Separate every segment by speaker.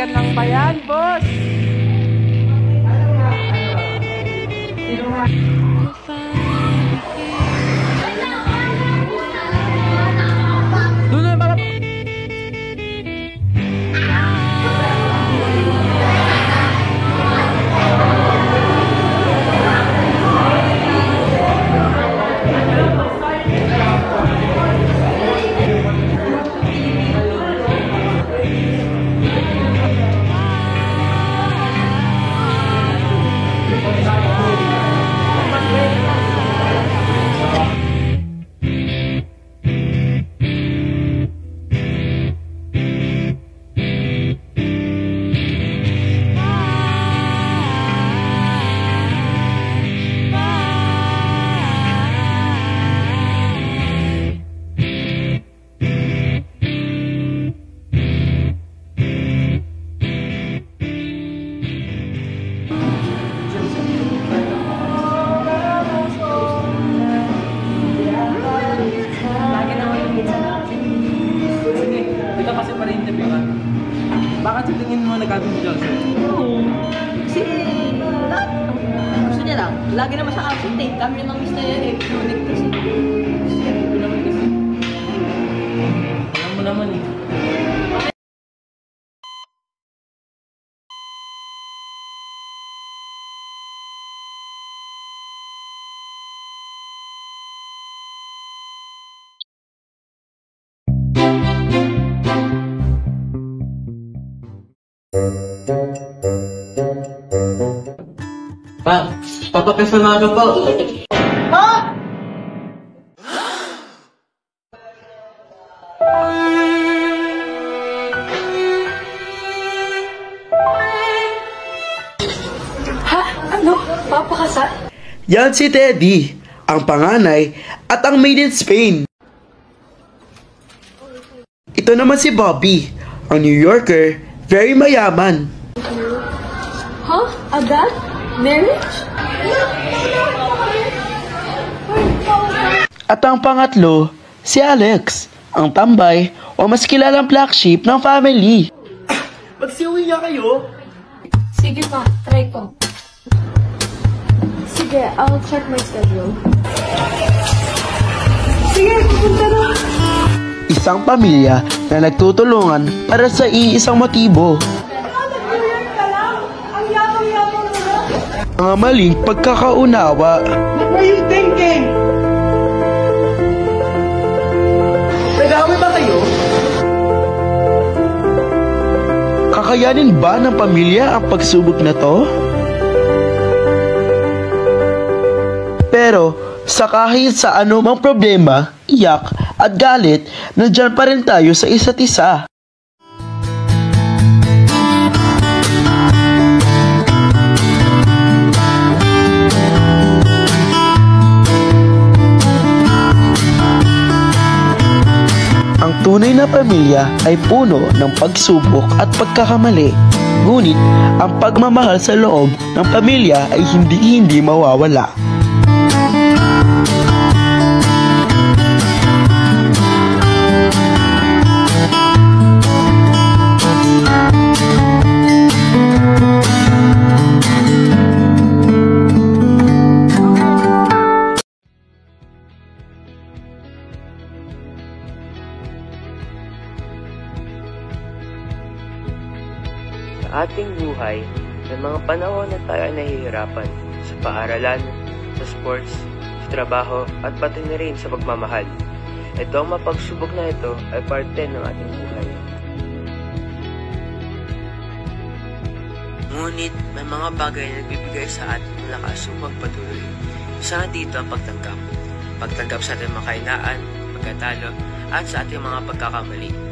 Speaker 1: kaibigan lang ba yan, boss?
Speaker 2: Bakit sa tingin mo nag-absent si Joseph?
Speaker 3: Oo. Kasi, gusto niya lang. Lagi naman siya absent eh. Kami namang miss na yan eh. Connect kasi.
Speaker 2: Ito naman kasi. Alam mo naman eh.
Speaker 4: Pa, papakasal na ako po.
Speaker 3: Ha? Ha? Ano? Papakasal?
Speaker 5: Yan si Teddy, ang panganay at ang made in Spain. Ito naman si Bobby, ang New Yorker, very mayaman.
Speaker 3: Ha? Agad? Marriage?
Speaker 5: At ang pangatlo, si Alex, ang tambay o mas kilalang black sheep ng family.
Speaker 2: Magsiuwi nga kayo?
Speaker 6: Sige pa, try ko. Sige, I'll check my schedule. Sige, pupunta na.
Speaker 5: Isang pamilya na nagtutulungan para sa iisang motibo. Mga maling pagkakaunawa.
Speaker 2: What were you thinking? Nag-aaway ba kayo?
Speaker 5: Kakayanin ba ng pamilya ang pagsubok na to? Pero sa kahit sa anumang problema, iyak at galit, nandyan pa rin tayo sa isa't isa. Ang tunay na pamilya ay puno ng pagsubok at pagkakamali. Ngunit ang pagmamahal sa loob ng pamilya ay hindi mawawala.
Speaker 7: Sa ating buhay, may mga panahon na tayo ay nahihirapan sa paaralan, sa sports, sa trabaho, at pati na rin sa pagmamahal. Ito ang mapagsubok na ito ay parte ng ating buhay. Ngunit may mga bagay na nagbibigay sa atin ng lakas upang patuloy. Isa na dito ang pagtanggap. Pagtanggap sa ating mga kahinaan, pagkatalo, at sa ating mga pagkakamali.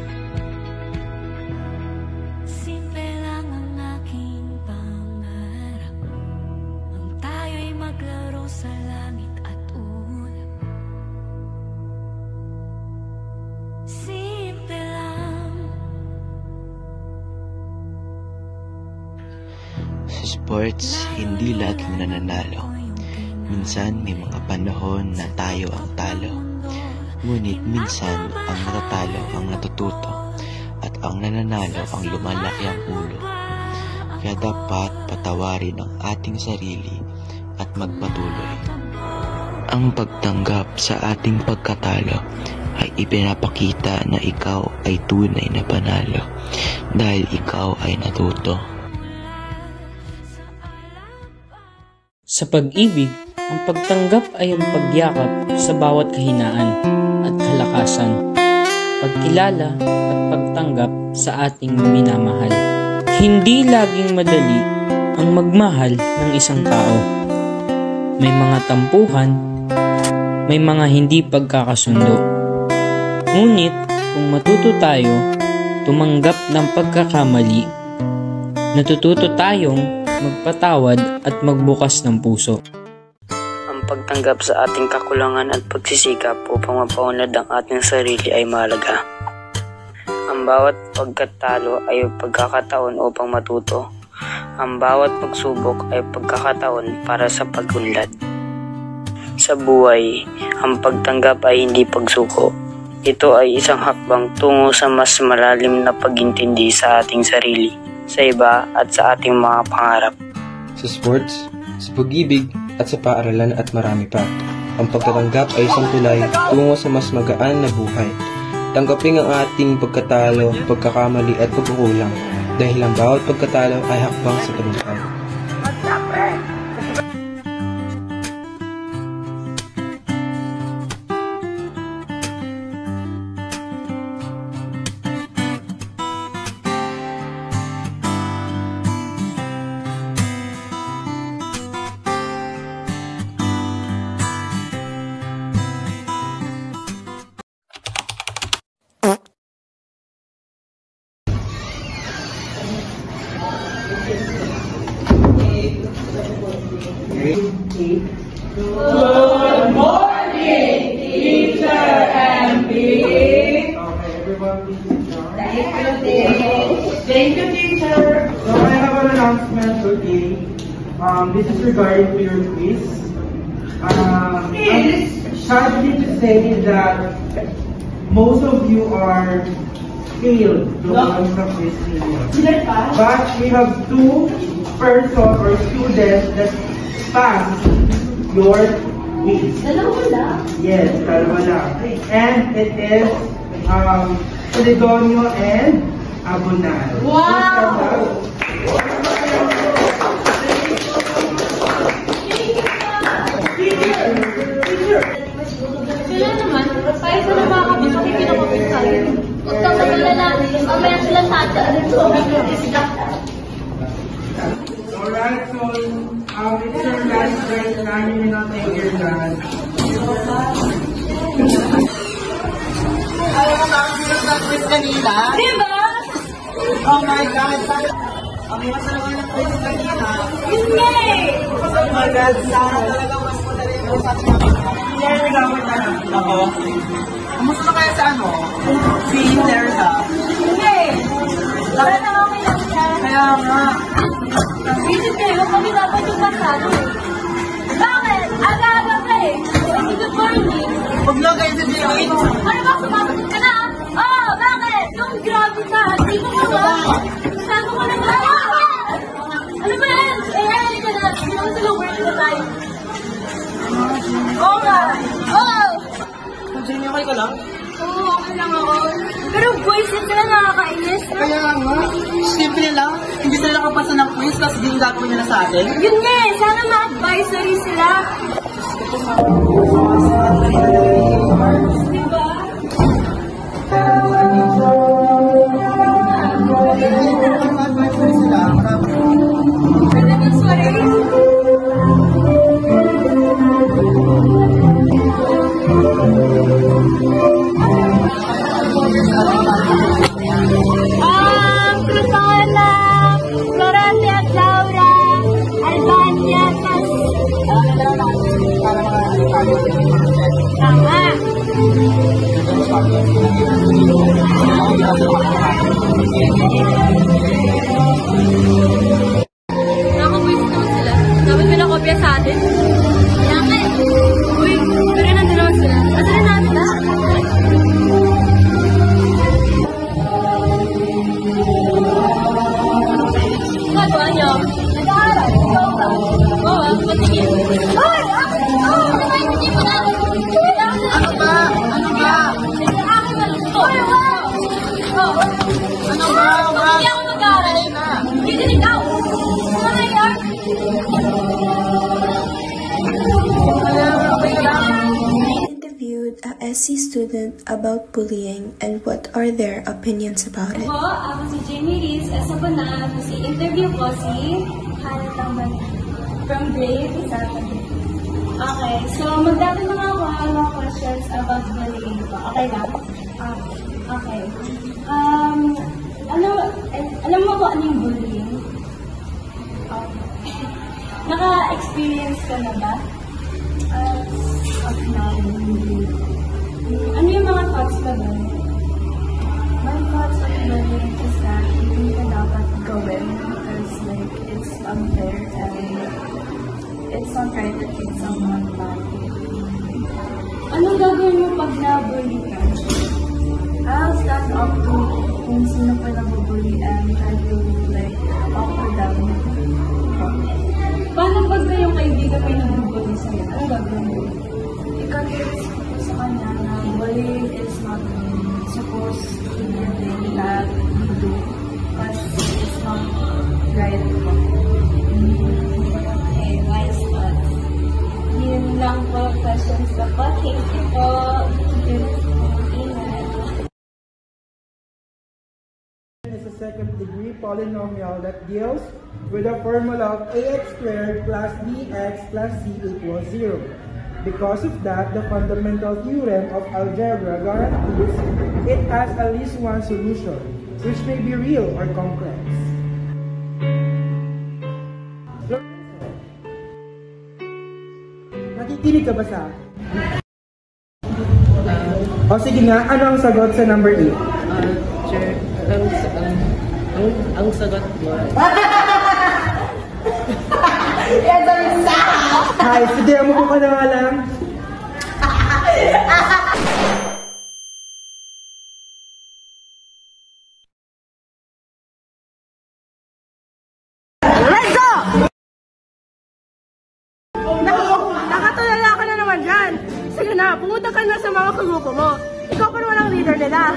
Speaker 5: Sa sports, hindi laging nananalo. Minsan may mga panahon na tayo ang talo. Ngunit minsan ang natatalo ang natututo. at ang nananalo ang lumalaki ang ulo. Kaya dapat patawarin ang ating sarili at magpatuloy. Ang pagtanggap sa ating pagkatalo ay ipinapakita na ikaw ay tunay na panalo dahil ikaw ay natuto.
Speaker 1: Sa pag-ibig, ang pagtanggap ay ang pagyakap sa bawat kahinaan at kalakasan, pagkilala at pagtanggap sa ating minamahal. Hindi laging madali ang magmahal ng isang tao. May mga tampuhan, may mga hindi pagkakasundo. Ngunit kung matuto tayo tumanggap ng pagkakamali, natututo tayong magpatawad at magbukas ng puso.
Speaker 4: Ang pagtanggap sa ating kakulangan at pagsisikap upang mapaunlad ang ating sarili ay mahalaga. Ang bawat pagkatalo ay pagkakataon upang matuto. Ang bawat pagsubok ay pagkakataon para sa pagunlad. Sa buhay, ang pagtanggap ay hindi pagsuko. Ito ay isang hakbang tungo sa mas malalim na pag-intindi sa ating sarili, sa iba at sa ating mga pangarap.
Speaker 8: Sa sports, sa pag-ibig at sa paaralan at marami pa. Ang pagtatanggap ay isang tulay tungo sa mas magaan na buhay. Tanggapin ang ating pagkatalo, pagkakamali at pagkukulang dahil ang bawat pagkatalo ay hakbang sa tagumpay.
Speaker 2: Good morning, teacher MB. Okay, everyone, Thank you, teacher. So I have an announcement today. This is regarding to your quiz. I'm sadly to say that most of you are failed the ones from this year. But we have two persons or students that passed your quiz.
Speaker 6: Dalawa lang?
Speaker 2: Yes, dalawa lang. And it is Celedonio and Abunal.
Speaker 6: Wow! Sila naman, kahit sa nakakabasok yung kinakapit tayo. Huwag kang magalala, mamaya sila tataan.
Speaker 2: Alright, so it's your last break. Namin nyo na take your lunch. Ayaw mo ba ang quiz kanina?
Speaker 6: Diba?
Speaker 2: Oh my God! Ang iwas na naman ng quiz kanina.
Speaker 6: Yay!
Speaker 2: Oh my God! Sana talaga mas madali yung usap namin. Hindi may gamit na lang. Ako? Kumusta na kaya sa ano? Si Teresa?
Speaker 6: Yay! Para na okay lang siya.
Speaker 2: Kaya nga.
Speaker 6: Visit kayo, kami dapat yung pasado. Bakit? Aga-aga ka eh. Good morning.
Speaker 2: Huwag lang kayo sa G8.
Speaker 6: Ano ba, sumagot ka na? Oh, bakit? Yung grabe ka. Di mo ka ba? Sabi ko na ba? Ano ba yan? Eh, halika na. Hindi naman sa lower na tayo. Oo nga. Oo.
Speaker 2: Jenny, okay ka lang?
Speaker 6: Oo, okay lang ako. Pero boys, yun sila nakakainis. No?
Speaker 2: Kaya nga. Simple lang. Hindi sila nakapasa ng quiz kasi di yung gagawin nila sa atin.
Speaker 6: Yun nga eh. Sana ma-advisory sila. Diba? Cruzona, Florante at Laura, Albania, Tama. ginagawa niyo? Nag-aaral. Ikaw ba? Oo, patigil. Hoy! Hindi mo na. Ano ba? Nag-aaral na lang. Hoy, wow! Ano ba? Hindi ako nag-aaral. Hindi din ikaw. Ano na yan?
Speaker 9: Interviewed a SC student about bullying and what are their opinions about it.
Speaker 6: Ako si Jamie Rees, Sabana, kasi interview ko si Hannah Tamban from Brave, Saturday. Okay, so magtatanong ako ng mga questions about bullying ko. Okay lang? Okay. Alam mo ba ano yung bullying? Naka-experience ka na ba? Ano yung mga thoughts ka ba? My thoughts of bullying is that hindi ka dapat gawin because like it's unfair and it's not right to treat someone badly. Anong gagawin mo pag na-bully ka? I'll stand up to kung sino pa nabubully and try to like offer them. Paano pag na yung kaibigan ko yung nabubully sa'yo? Ano gagawin mo? I-convince ko sa kanya na bullying is not supposed to be a thing that we do, but it's not right. Okay, nice thoughts. Yun lang po questions ko po. Thank you po.
Speaker 2: Is a second-degree polynomial that deals with the formula of ax squared plus bx plus c equals 0. Because of that, the fundamental theorem of algebra guarantees it has at least one solution, which may be real or complex. Nakikinig ka ba sa akin? O sige nga, ano ang sagot sa number 8?
Speaker 3: Sure. Ang sagot mo.
Speaker 2: Ay, sige, mo ka na nga lang.
Speaker 3: Renzo! Nakatulala ka na naman dyan. Sige na, pumunta ka na sa mga kagrupo mo. Ikaw pa naman ang leader nila.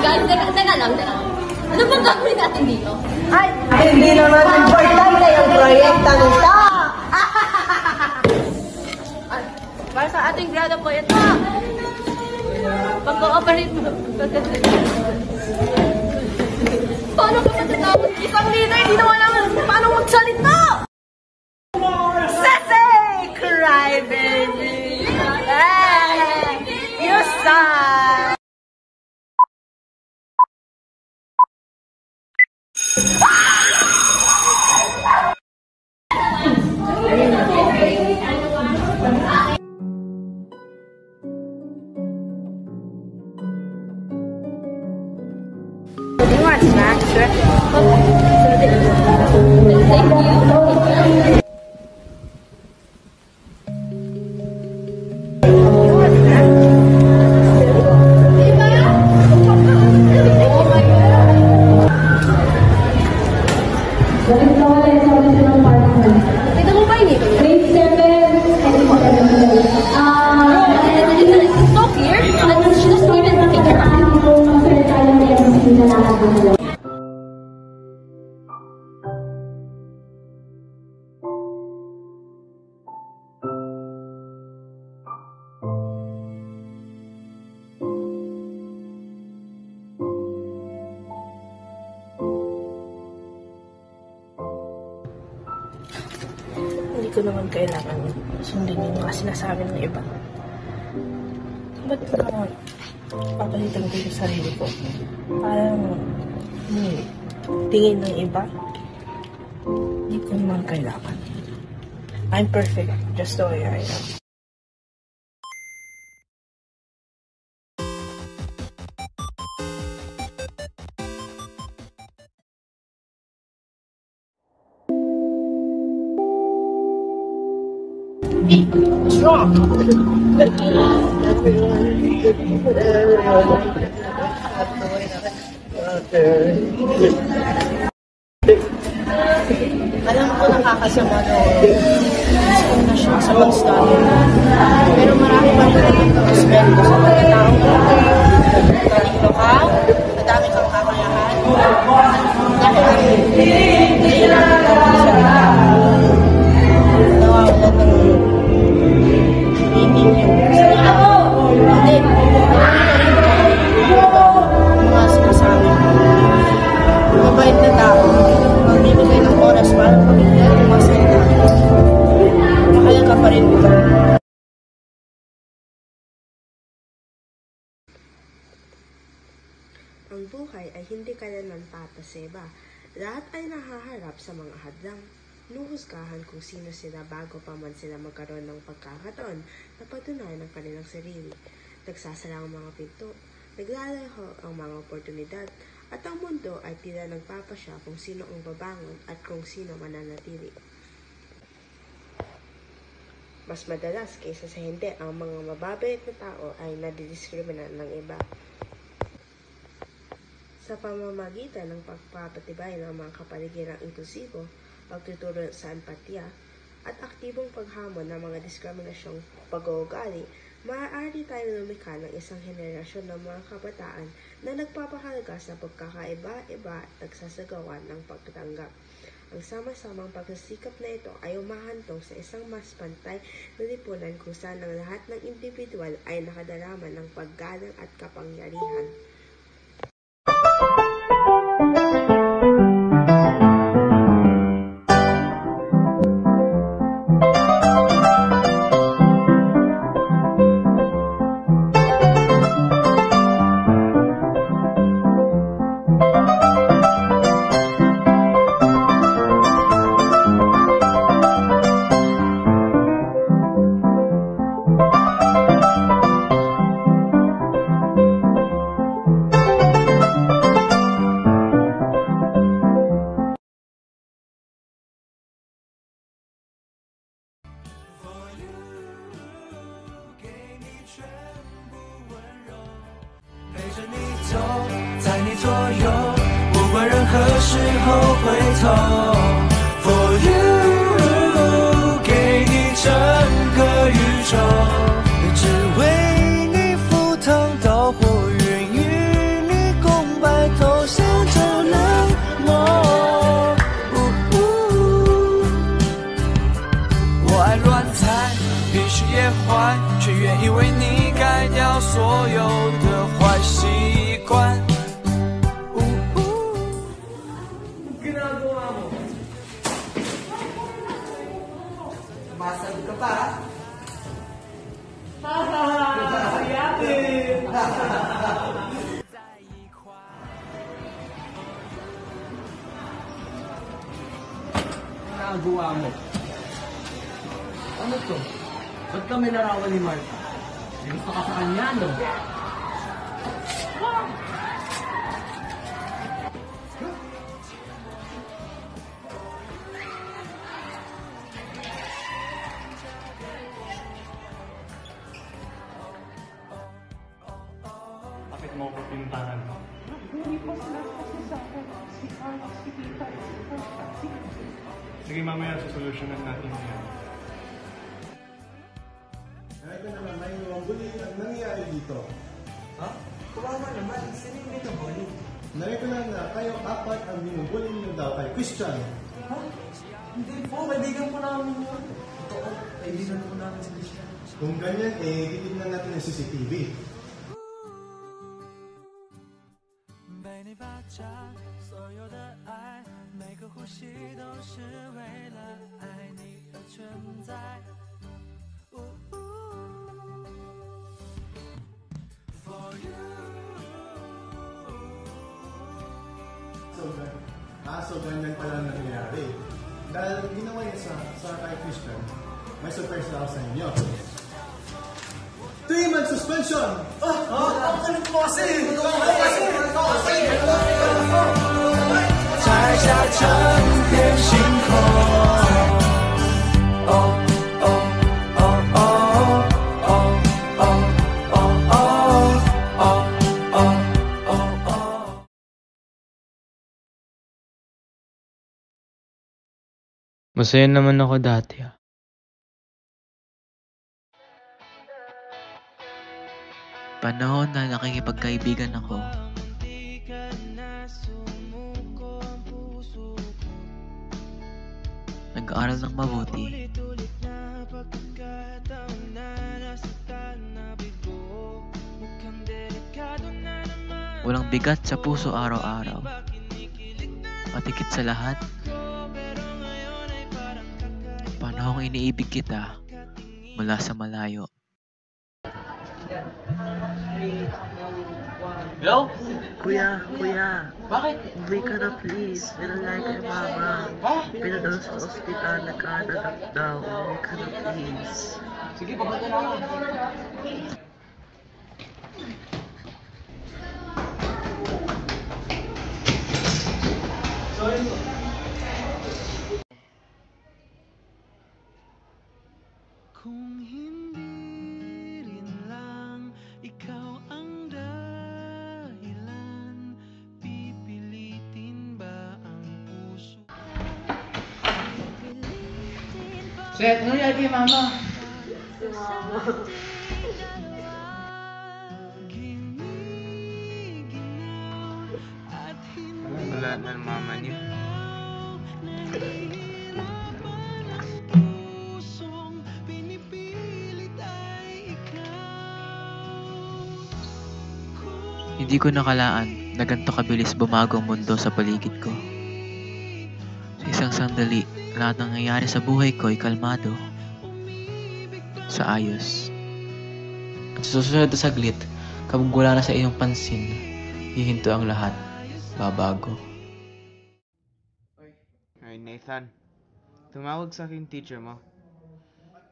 Speaker 6: Guys, teka lang. Ano bang gagawin natin dito?
Speaker 3: Ay, hindi naman importante yung proyekto nito. Para sa ating grado po ito. Pag-cooperate mo.
Speaker 6: Paano ka matatapos?
Speaker 3: Isang leader, hindi naman alam paano magsalita. Sese! Cry, baby! Hey! You suck! You want snacks, sir? Thank you.
Speaker 6: Tignan mo ba yun ito?
Speaker 10: Grade 7,
Speaker 6: So here, and she just even take her out.
Speaker 3: Hindi ko naman kailangan sundin yung mga sinasabi ng iba. Ba't naman papalitan ko yung sarili ko? Parang tingin ng iba. Hindi ko naman kailangan. I'm perfect just the way I am. Alam ko nakakasama na gusto na siya sa mag-study. Pero marami pa rin ito respeto sa mga taong talino ka, madami kang kakayahan. Dahil kailangan ka nawawalan ng meaning yung hindi. Mga sinasabi mabait na tao, magbibigay ng oras para pamilya at masaya. Kaya ka pa rin.
Speaker 9: Ang buhay ay hindi kailanman papaseba. Lahat ay nahaharap sa mga hadlang. Nuhusgahan kung sino sila bago pa man sila magkaroon ng pagkakataon na patunayan ang kanilang sarili. Nagsasara ang mga pinto, naglalaho ang mga oportunidad, at ang mundo ay tila nagpapasya kung sino ang babangon at kung sino mananatili. Mas madalas kaysa sa hindi, ang mga mababait na tao ay nadidiskrimina ng iba. Sa pamamagitan ng pagpapatibay ng mga kapaligirang inklusibo, pagtuturo sa empatiya, at aktibong paghamon ng mga diskriminasyong pag-uugali, maaari tayong lumikha ng isang henerasyon ng mga kabataan na nagpapahalaga sa pagkakaiba-iba at nagsasagawa ng pagtanggap. Ang sama-samang pagsisikap na ito ay umahantong sa isang mas pantay na lipunan kung saan ang lahat ng individual ay nakadalaman ng paggalang at kapangyarihan.
Speaker 10: For you， 给你整个宇宙，只为你赴汤蹈火，愿与你共白头，相照冷漠。我爱乱猜，必须也坏，却愿意为你改掉所有的坏习惯。
Speaker 2: Masag ka pa.
Speaker 11: Nagawa mo. Ano to? Ba't kami larawan ni Martha? Gusto ka sa kanya, no?
Speaker 12: Bakit mo ko pintahan?
Speaker 13: Hindi pa sila kasi sa akin. Si Carl, si Tita, si
Speaker 12: Sige, mamaya sosolusyonan natin yan.
Speaker 14: Ito naman, may bullying ang nangyayari dito.
Speaker 2: Ha? Kawawa naman, sino yung binubully?
Speaker 14: Narito lang na kayo apat ang binubully niyo daw kay Christian.
Speaker 2: Ha? Hindi po, kaibigan po namin yun. Totoo, kaibigan po namin si Christian.
Speaker 14: Kung ganyan, titignan natin ang CCTV.
Speaker 10: 被你霸占所有的爱，每个呼吸都是为了爱你而存在。For you。
Speaker 14: So ganyan pala nangyayari. Dahil ginawa niya sa kay Christian, may surprise daw sa inyo. 3-month suspension!
Speaker 2: Ano po kasi?
Speaker 10: 摘下整片星空。哦哦哦。
Speaker 5: Masaya naman ako dati ah. Panahon na nakikipagkaibigan ako. Nag-aaral ng mabuti. Walang bigat sa puso araw-araw. At higit sa lahat, panahong iniibig kita mula sa malayo.
Speaker 11: Hello?
Speaker 15: Kuya,
Speaker 11: Bakit?
Speaker 15: uwi ka na please. Pinalay kay mama. Pinadala sa ospital, nagkaanak daw. Uwi ka na please.
Speaker 11: Sige, papunta na ako.
Speaker 10: Kung hindi rin lang ikaw ang dahilan, pipilitin ba ang puso?
Speaker 11: Seth, ano yan kay mama?
Speaker 5: Wala na ang mama niya. Hindi ko nakalaan na ganito kabilis bumago ang mundo sa paligid ko. Sa isang sandali, lahat ng nangyayari sa buhay ko ay kalmado. Sa ayos. At sa susunod na saglit, kapag wala na sa iyong pansin, hihinto ang lahat. Babago.
Speaker 16: Ay, Nathan. Tumawag sa akin teacher mo.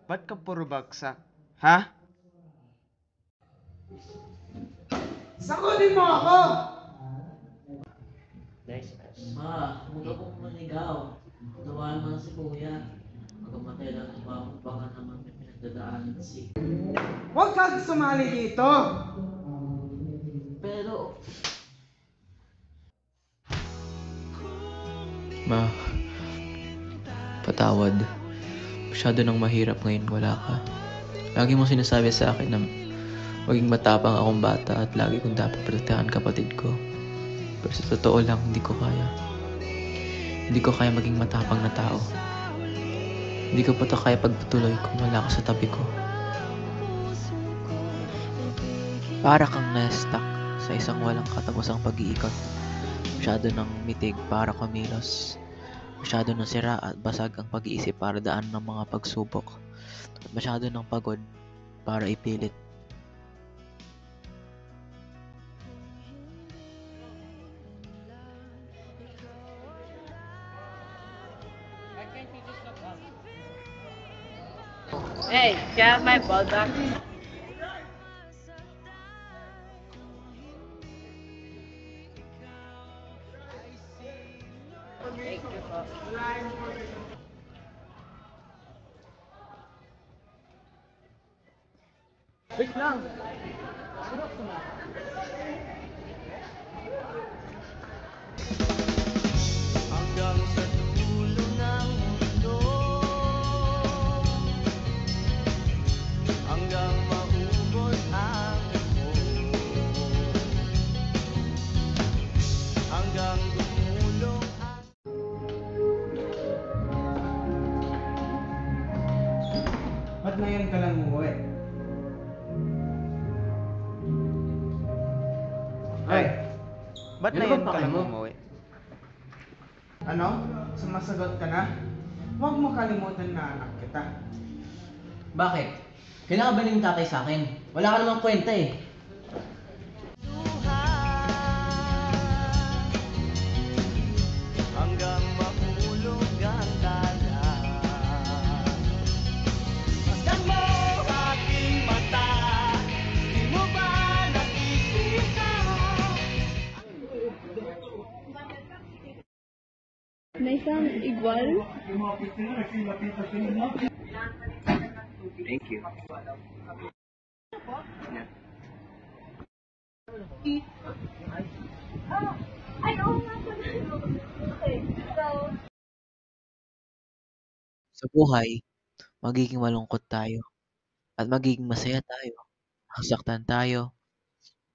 Speaker 16: Ba't ka puro bagsak? Ha?
Speaker 2: Sakunin mo ako!
Speaker 11: Ma, huwag akong manigaw. Tawanan mo si kuya. Magamatay lang ang bawang baka naman may pinagdadaanan si.
Speaker 2: Huwag kang sumali dito!
Speaker 11: Pero,
Speaker 5: Ma, patawad. Masyado nang mahirap ngayon wala ka. Lagi mo sinasabi sa akin na maging matapang akong bata at lagi kong dapat protektahan kapatid ko. Pero sa totoo lang, hindi ko kaya. Hindi ko kaya maging matapang na tao. Hindi ko pa ito kaya pagpatuloy kung wala ka sa tabi ko. Para kang na-stuck sa isang walang katapusang pag-iikot. Masyado ng mitig para kumilos. Masyado ng sira at basag ang pag-iisip para daan ng mga pagsubok. At masyado ng pagod para ipilit.
Speaker 3: Hey, can I have my ball back? Thank you po.
Speaker 11: wait lang.
Speaker 10: Hanggang sa dulo ng mundo, hanggang maubos ang ito, hanggang dumulong ang
Speaker 2: Ba't ngayon ka lang umuwi?
Speaker 16: Ay, ba't
Speaker 2: Yun
Speaker 16: na
Speaker 2: ba
Speaker 16: yan ka
Speaker 2: pake
Speaker 16: lang
Speaker 2: mo?
Speaker 16: umuwi?
Speaker 2: Ano? Sumasagot ka na? Huwag mo kalimutan na anak kita.
Speaker 11: Bakit? Kailangan ba ng tatay sa akin? Wala ka namang kwenta eh.
Speaker 10: hanggang mahulog ang dagat. Masdan mo aking mata, di mo ba nakikita?
Speaker 6: Nathan, igual?
Speaker 16: Thank you.
Speaker 6: Ay, oo nga. Okay, so,
Speaker 5: Sa buhay, magiging malungkot tayo at magiging masaya tayo. Masaktan tayo,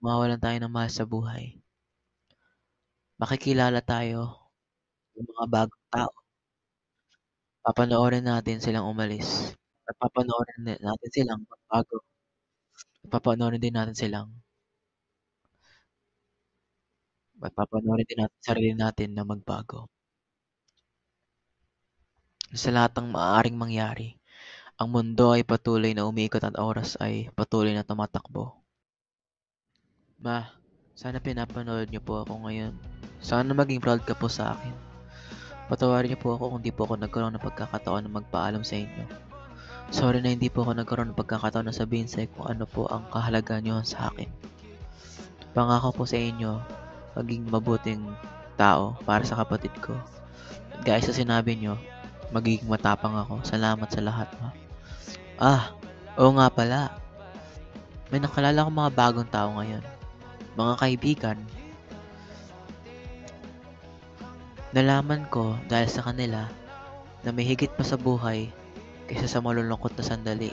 Speaker 5: mawawalan tayo ng mahal sa buhay. Makikilala tayo ng mga bagong tao. Papanoorin natin silang umalis. At papanoorin natin silang magbago. At papanoorin din natin sarili natin na magbago. Sa lahat ng maaaring mangyari, ang mundo ay patuloy na umiikot at oras ay patuloy na tumatakbo. Ma, sana pinapanood niyo po ako ngayon. Sana maging proud ka po sa akin. Patawarin niyo po ako kung di po ako nagkaroon ng pagkakataon na magpaalam sa inyo. Sorry na hindi po ako nagkaroon ng pagkakataon na sabihin sa kung ano po ang kahalagaan niyo sa akin. Pangako po sa inyo, maging mabuting tao para sa kapatid ko. At gaya sa sinabi niyo, magiging matapang ako. Salamat sa lahat, ma. Oo nga pala. May nakalala akong mga bagong tao ngayon. Mga kaibigan. Nalaman ko dahil sa kanila na may higit pa sa buhay kaysa sa malulungkot na sandali.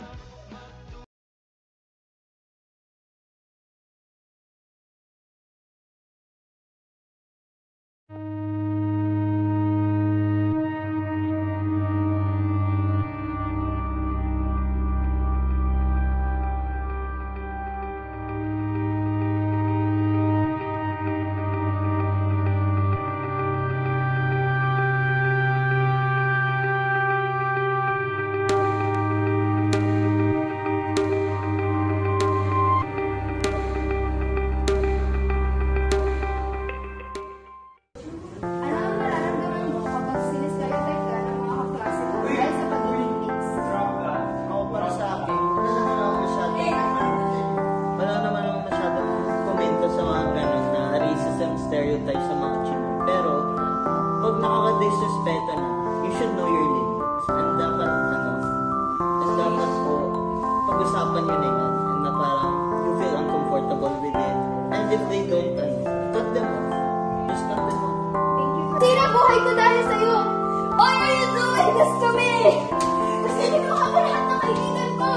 Speaker 17: stereotype sa mga Chino. Pero, pag nakaka-disrespeto na, you should know your limits. And dapat, po, pag-usapan nyo na yan. And na parang, you feel uncomfortable with it. And if they don't, cut them off. Just cut them off.
Speaker 18: Sira buhay ko dahil sa'yo! Why are you doing this to me? Kasi hindi mo ka lahat ng kaibigan ko!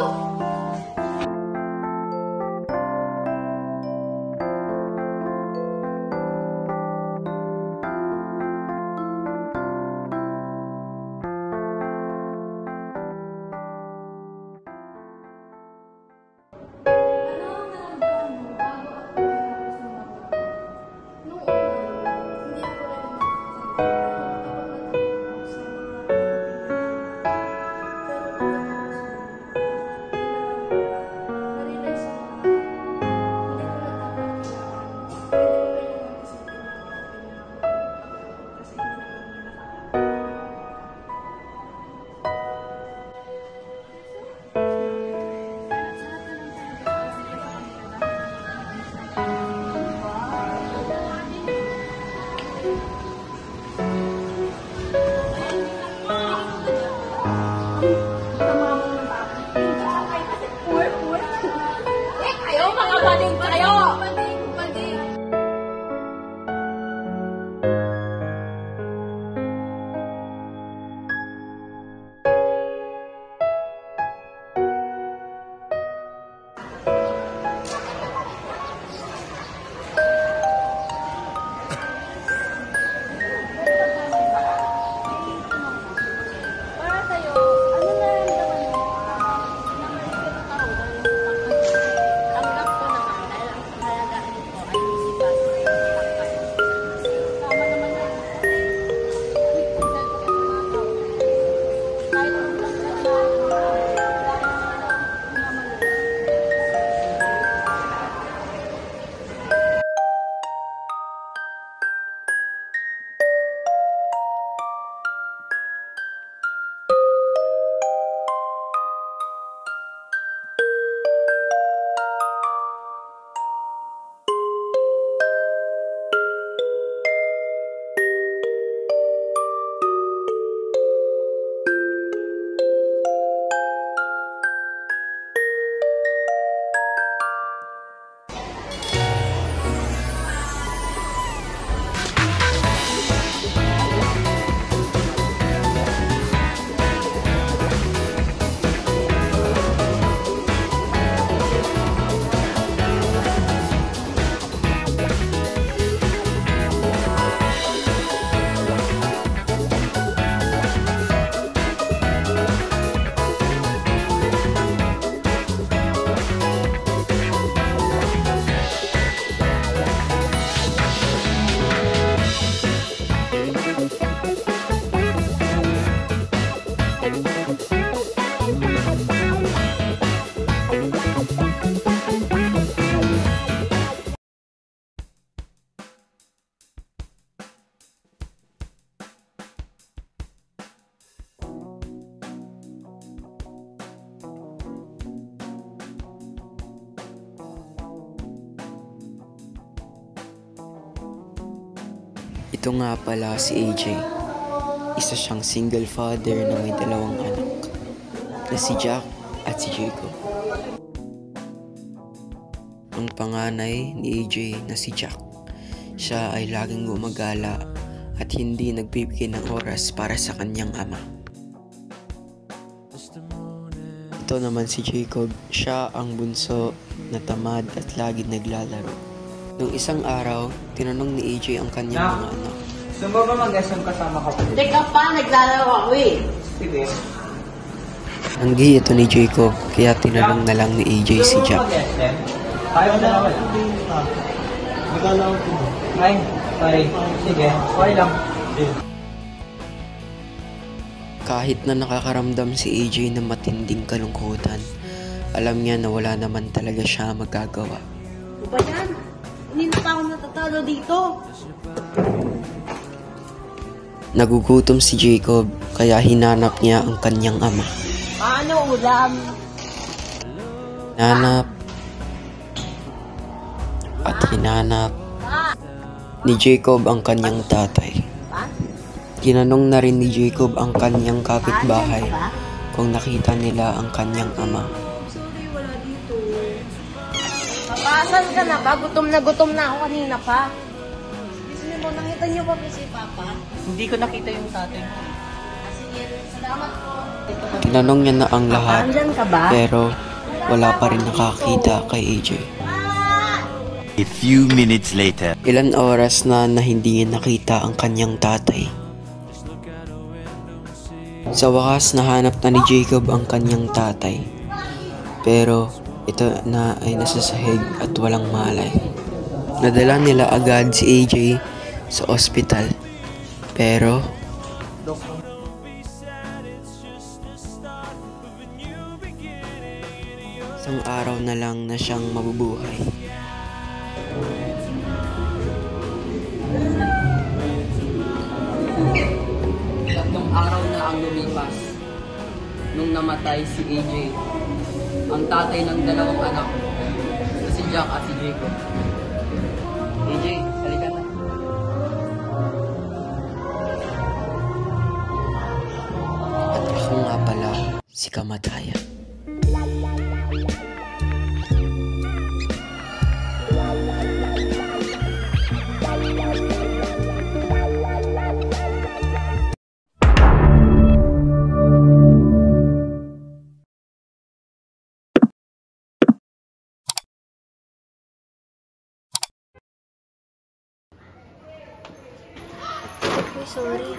Speaker 5: Ito nga pala si AJ. Isa siyang single father na may 2 anak, na si Jack at si Jacob. Ang panganay ni AJ na si Jack, siya ay laging gumagala at hindi nagbibigay ng oras para sa kanyang ama. Ito naman si Jacob, siya ang bunso na tamad at laging naglalaro. Nung isang araw, tinanong ni AJ ang kanyang mga anak.
Speaker 2: Gusto mo ba mag-SM kasama ka?
Speaker 3: Teka pa, naglalaro ako eh.
Speaker 2: Sige.
Speaker 5: Anggi ito ni Jacob, kaya tinanong na lang ni AJ si Jack.
Speaker 2: Ayaw na ako. Ay, sorry. Sige, okay lang.
Speaker 5: Kahit na nakakaramdam si AJ ng matinding kalungkutan, alam niya na wala naman talaga siya magagawa.
Speaker 3: Ano ba yan? Hindi na pa ako natatalo dito.
Speaker 5: Nagugutom si Jacob, kaya hinanap niya ang kanyang ama.
Speaker 3: Paano ulam?
Speaker 5: Hinanap at hinanap ni Jacob ang kanyang tatay. Tinanong na rin ni Jacob ang kanyang kapitbahay kung nakita nila ang kanyang ama.
Speaker 3: Sorry, wala dito. Papasan ka na ba? Gutom na ako kanina pa. Gusto mo, nakita niyo ba si Papa?
Speaker 2: Hindi ko nakita yung tatay mo.
Speaker 3: Sige, salamat po.
Speaker 5: Tinanong niya na ang lahat,
Speaker 3: Andyan ka ba?
Speaker 5: pero wala pa rin nakakita kay AJ.
Speaker 19: A few minutes later.
Speaker 5: Ilan oras na hindi niya nakita ang kanyang tatay. Sa wakas, nahanap na ni Jacob ang kanyang tatay. Pero ito na ay nasa sahig at walang malay. Nadala nila agad si AJ sa ospital. Pero isang araw na lang na siyang mabubuhay.
Speaker 1: Tatlong araw na ang lumipas nung namatay si AJ, ang tatay ng 2 anak, na si Jack at si Jacob. AJ, halika na.
Speaker 5: At ako nga pala si Kamatayan.
Speaker 18: Sorry.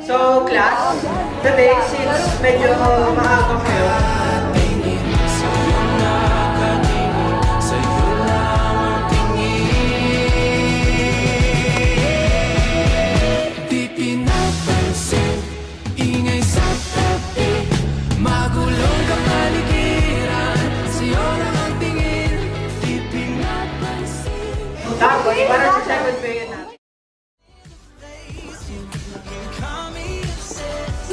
Speaker 2: So, class, today, since medyo maaga kayo, tapos, para sa second period natin.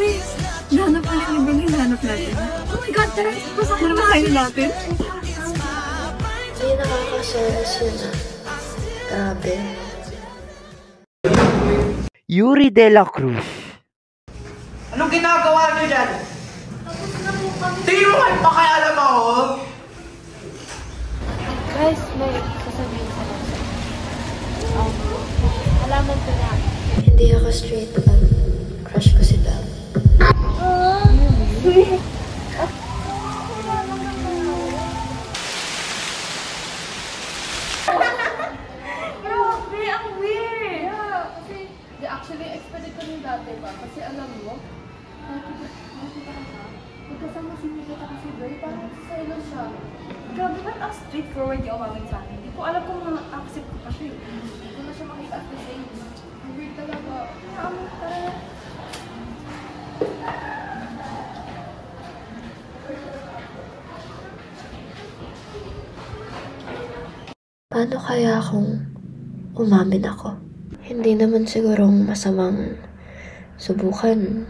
Speaker 13: Wait, nahanap ulit yung bang hinahanap natin? Oh my God, tara! Pasok na kayo natin.
Speaker 6: Hindi nakakasalas yun ah. Grabe.
Speaker 5: Yuri de la Cruz.
Speaker 2: Anong ginagawa niyo dyan? Tingin mo kayo pakialam ako?
Speaker 6: Guys, may sasabihin ko lang. Alaman ko na. Hindi ako straight up. Crush ko si Belle.
Speaker 13: Pagkasama si Mika at si Bray, parang silo siya. Grabe ba't ang straightforward yung umawin sa akin? Hindi ko alam kung ma-accept ko pa siya. Hindi ko na siya makita at the same. Weird talaga. Naamot talaga.
Speaker 20: Paano kaya kung umamin ako? Hindi naman sigurong masamang subukan,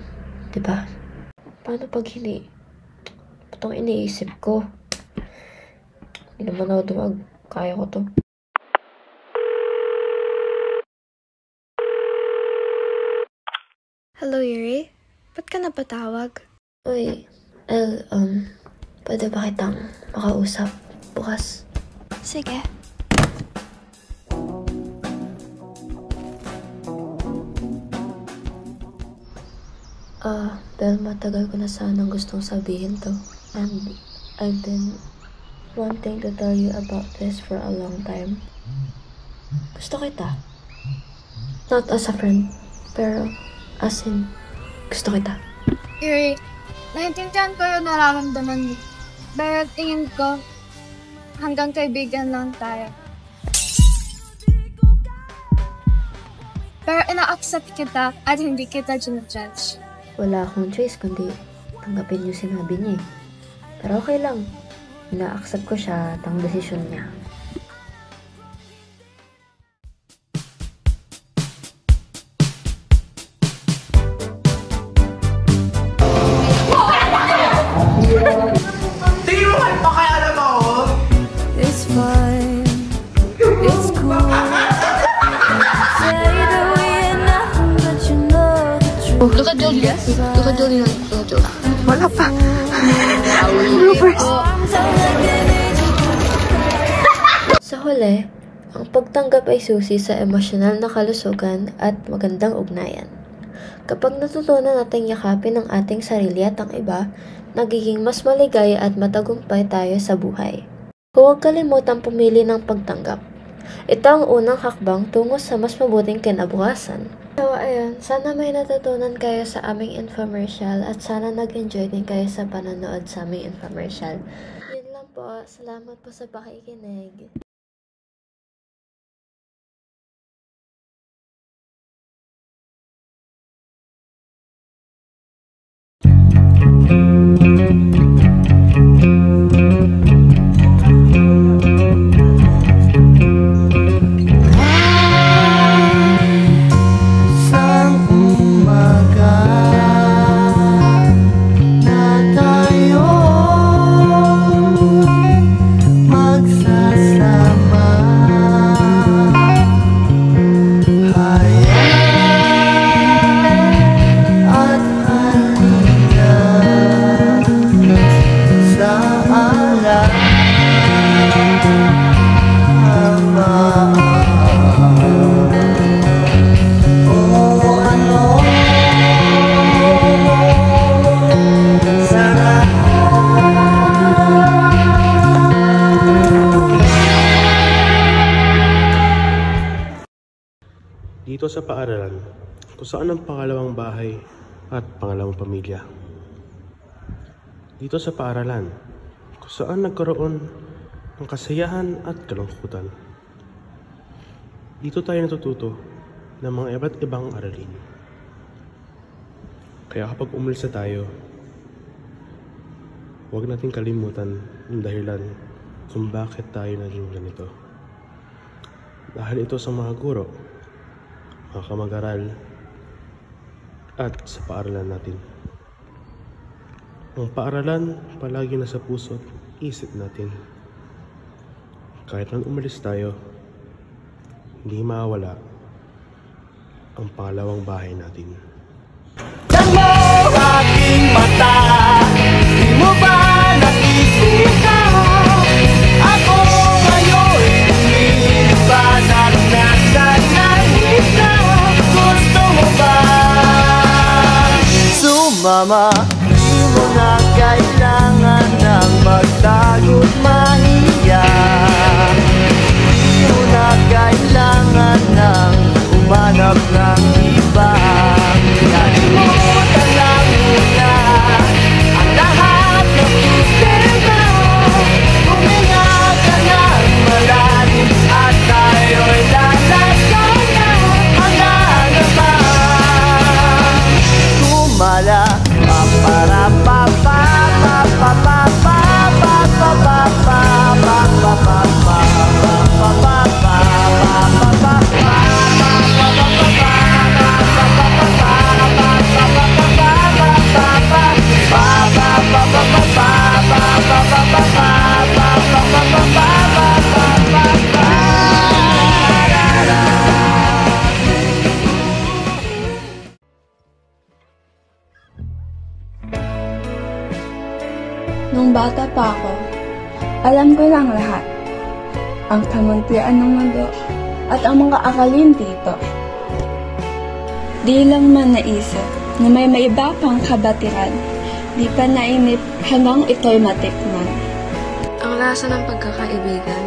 Speaker 20: di ba? Paano pag hindi? Itong iniisip ko. Hindi naman ako dumag. Kaya ko to.
Speaker 21: Hello, Yuri? Ba't ka napatawag?
Speaker 20: Uy, El, pwede ba kitang makausap bukas?
Speaker 21: Sige.
Speaker 20: Bel, matagal ko na sanang gustong sabihin to. And I've been wanting to tell you about this for a long time. Gusto kita. Not as a friend, pero as in, gusto kita.
Speaker 21: Yuri, naiintindihan ko yung nararamdaman mo. Pero tingin ko, hanggang kaibigan lang tayo. Pero ina-accept kita at hindi kita ginajudge.
Speaker 20: Wala akong choice kundi tanggapin yung sinabi niya eh. Pero okay lang. Ina-accept ko siya at ang desisyon niya.
Speaker 10: Tingin mo kayo pa kaya alam ako?
Speaker 21: It's fine. It's cool. Say that we ain't nothing but you know the truth.
Speaker 13: Look at Julia. Look at Julia.
Speaker 21: Wala pa.
Speaker 20: Sa huli, ang pagtanggap ay susi sa emosyonal na kalusugan at magandang ugnayan. Kapag natutunan nating yakapin ang ating sarili at ang iba, nagiging mas maligaya at matagumpay tayo sa buhay. Huwag kalimutang pumili ng pagtanggap. Ito ang unang hakbang tungo sa mas mabuting kinabukasan. So ayun, sana may natutunan kayo sa aming infomercial at sana nag-enjoy din kayo sa panonood sa aming infomercial. Yun lang po, salamat po sa pakikinig.
Speaker 22: Dito sa paaralan, kung saan ang pangalawang bahay at pangalawang pamilya. Dito sa paaralan, kung saan nagkaroon ng kasayahan at kalungkutan. Dito tayo natututo ng mga iba't ibang aralin. Kaya kapag umalis na tayo, huwag nating kalimutan ang dahilan kung bakit tayo naging ganito. Dahil ito sa mga guro, mga kamag-aral, at sa paaralan natin. Ang paaralan palagi nasa puso at isip natin. Kahit nang umalis tayo, hindi mawala ang pangalawang bahay natin.
Speaker 10: Mo aking mata, di mo ba nakikita? Ako ngayon lumipas at nasa langit na. Gusto mo ba sumama? Di mo na kailangan ng magtago't mahiya. Di mo na kailangan ng umanap ng iba. Kalimutan lang
Speaker 6: Nung bata pa ako, alam ko lang lahat. Ang kamuntian ng mundo at ang mga akalin dito. Di lang man naisip na may maiba pang kabatiran. Di pa nainip hanggang ito'y matikman.
Speaker 20: Ang lasa ng pagkakaibigan,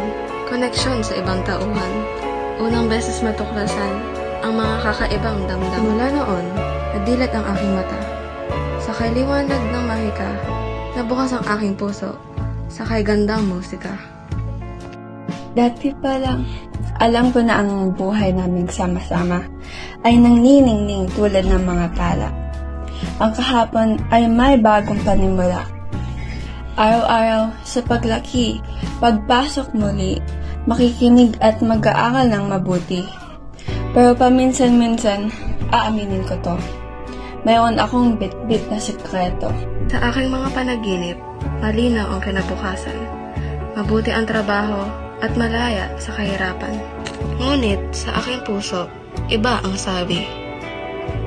Speaker 20: koneksyon sa ibang tauhan, unang beses matuklasan ang mga kakaibang damdam. Mula noon, nadilat ang aking mata. Sakay liwanag ng mahika, nabukas ang aking puso, sakay gandang musika.
Speaker 6: Dati pa lang, alam ko na ang buhay naming sama-sama ay nangniningning tulad ng mga tala. Ang kahapon ay may bagong panimula. Araw-araw sa paglaki, pagpasok muli, makikinig at mag-aaral ng mabuti. Pero paminsan-minsan, aaminin ko to. Mayroon akong bit-bit na sekreto.
Speaker 20: Sa aking mga panaginip, malinaw ang kinabukasan. Mabuti ang trabaho at malaya sa kahirapan. Ngunit sa aking puso, iba ang sabi.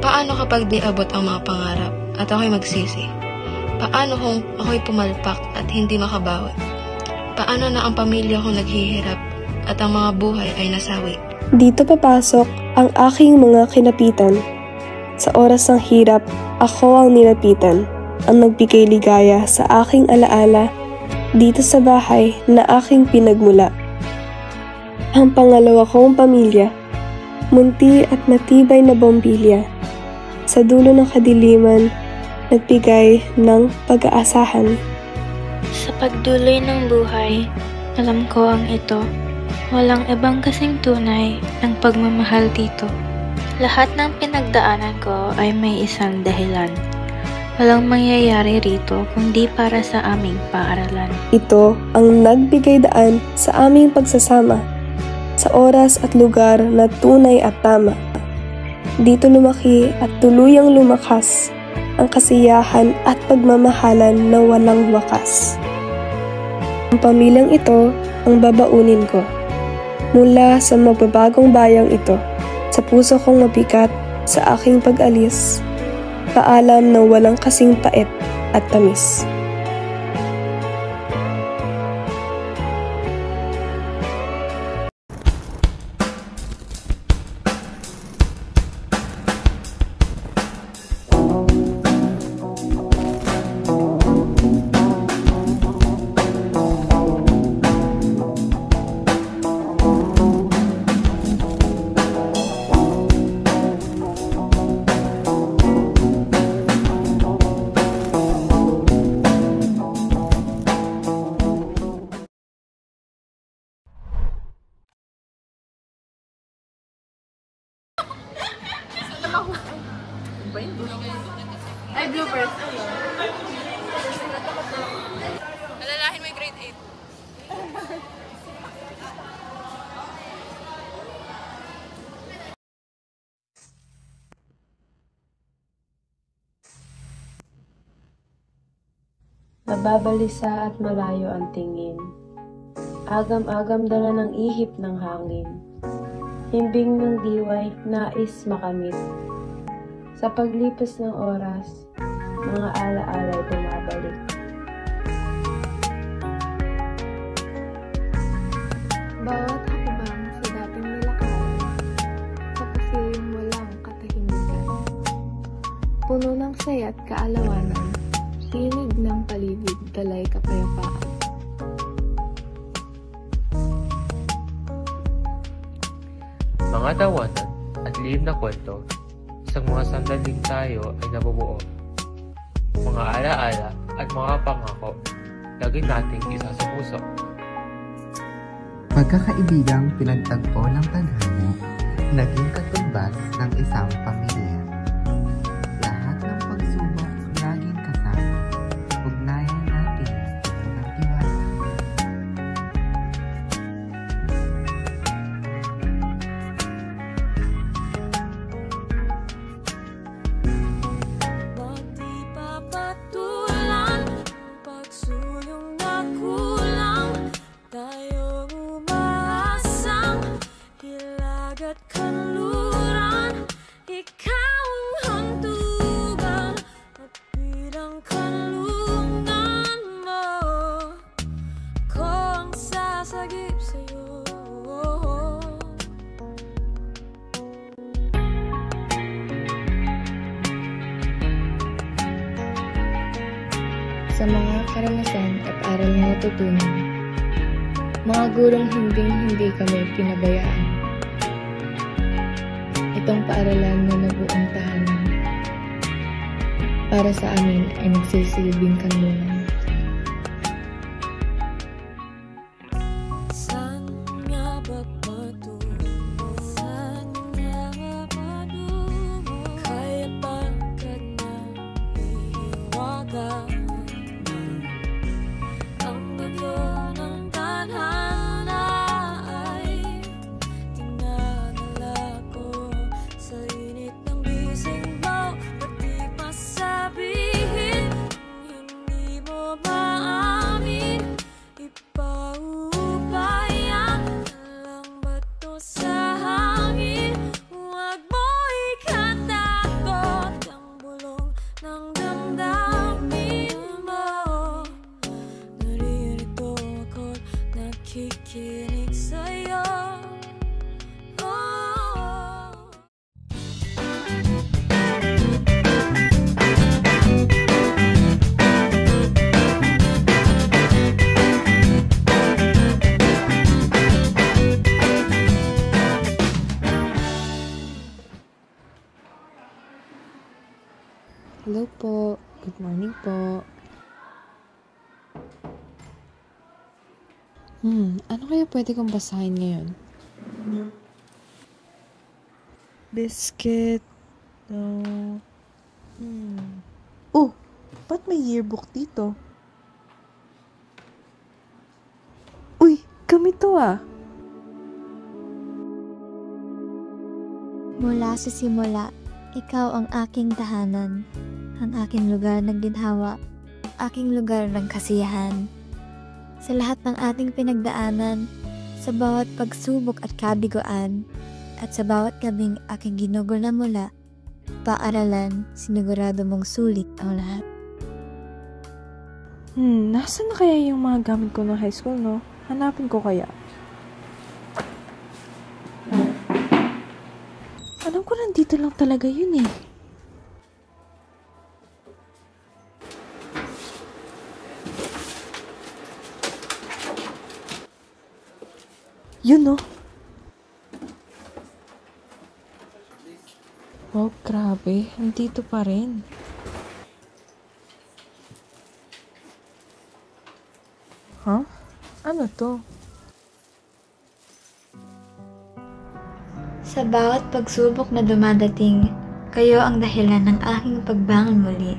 Speaker 20: Paano kapag di abot ang mga pangarap at ako'y magsisi? Paano kung ako'y pumalpak at hindi makabawi? Paano na ang pamilya ko naghihirap at ang mga buhay ay nasawi?
Speaker 4: Dito papasok ang aking mga kinapitan. Sa oras ng hirap, ako ang nilapitan, ang nagbigay ligaya sa aking alaala dito sa bahay na aking pinagmula. Ang pangalawa kong pamilya, munti at matibay na bombilya. Sa dulo ng kadiliman, nagbigay ng pag-aasahan.
Speaker 7: Sa pagduloy ng buhay, alam ko ang ito. Walang ibang kasing tunay ng pagmamahal dito. Lahat ng pinagdaanan ko ay may isang dahilan. Walang mangyayari rito kundi para sa aming paaralan.
Speaker 4: Ito ang nagbigay daan sa aming pagsasama, sa oras at lugar na tunay at tama. Dito lumaki at tuluyang lumakas ang kasiyahan at pagmamahalan na walang wakas. Ang pamilyang ito ang babaunin ko. Mula sa magbabagong bayang ito, sa puso kong mabigat sa aking pag-alis, paalam na walang kasing pait at tamis.
Speaker 13: Ay, bloopers. Alalahin mo yung grade 8.
Speaker 23: Nababalisa at malayo ang tingin. Agam-agam dala ng ihip ng hangin. Himbing ng diway, nais makamit. Sa paglipas ng oras, mga ala-ala'y bumabalik.
Speaker 13: Bawat hakbang sa dating nilakaran, sa pasilong walang katahimikan. Puno ng saya at kaalawanan, tinig ng paligid, dalay kapayapaan.
Speaker 8: Mga tawanan at lihim na kwento, isang mga sandaling tayo ay nabubuo. Mga alaala at mga pangako, lagi nating isa sa puso.
Speaker 24: Pagkakaibigang pinagtagpo ng tadhana, naging katumbas ng isang pamilya. Lahat ng pagsubok laging kasama, ugnayan natin ng tiwala.
Speaker 21: Papatulan, pagsulong na kulang, tayo umaasang hilag at kanluran, ikaw
Speaker 23: sa mga karanasan at aral na natutunan. Mga gurong hindi kami pinabayaan. Itong paaralan na nabuong tahanan para sa amin ay nagsisilbing kanlungan.
Speaker 21: Nakikinig sa'yo.
Speaker 23: Hello po. Good morning po. Ano kaya pwede kong basahin ngayon?
Speaker 9: Biscuit. No. Oh, ba't may yearbook dito? Uy, kami to ah.
Speaker 12: Mula sa simula, ikaw ang aking tahanan, ang aking lugar ng ginhawa, aking lugar ng kasiyahan. Sa lahat ng ating pinagdaanan, sa bawat pagsubok at kabiguan, at sa bawat gabing aking ginugol na mula, paaralan, sinigurado mong sulit ang lahat.
Speaker 9: Nasaan na kaya yung mga gamit ko ng high school, no? Hanapin ko kaya. Alam ko nandito lang talaga yun eh. Yun no? Oh, grabe. Nandito pa rin. Huh? Ano to?
Speaker 12: Sa bawat pagsubok na dumadating, kayo ang dahilan ng aking pagbangon muli.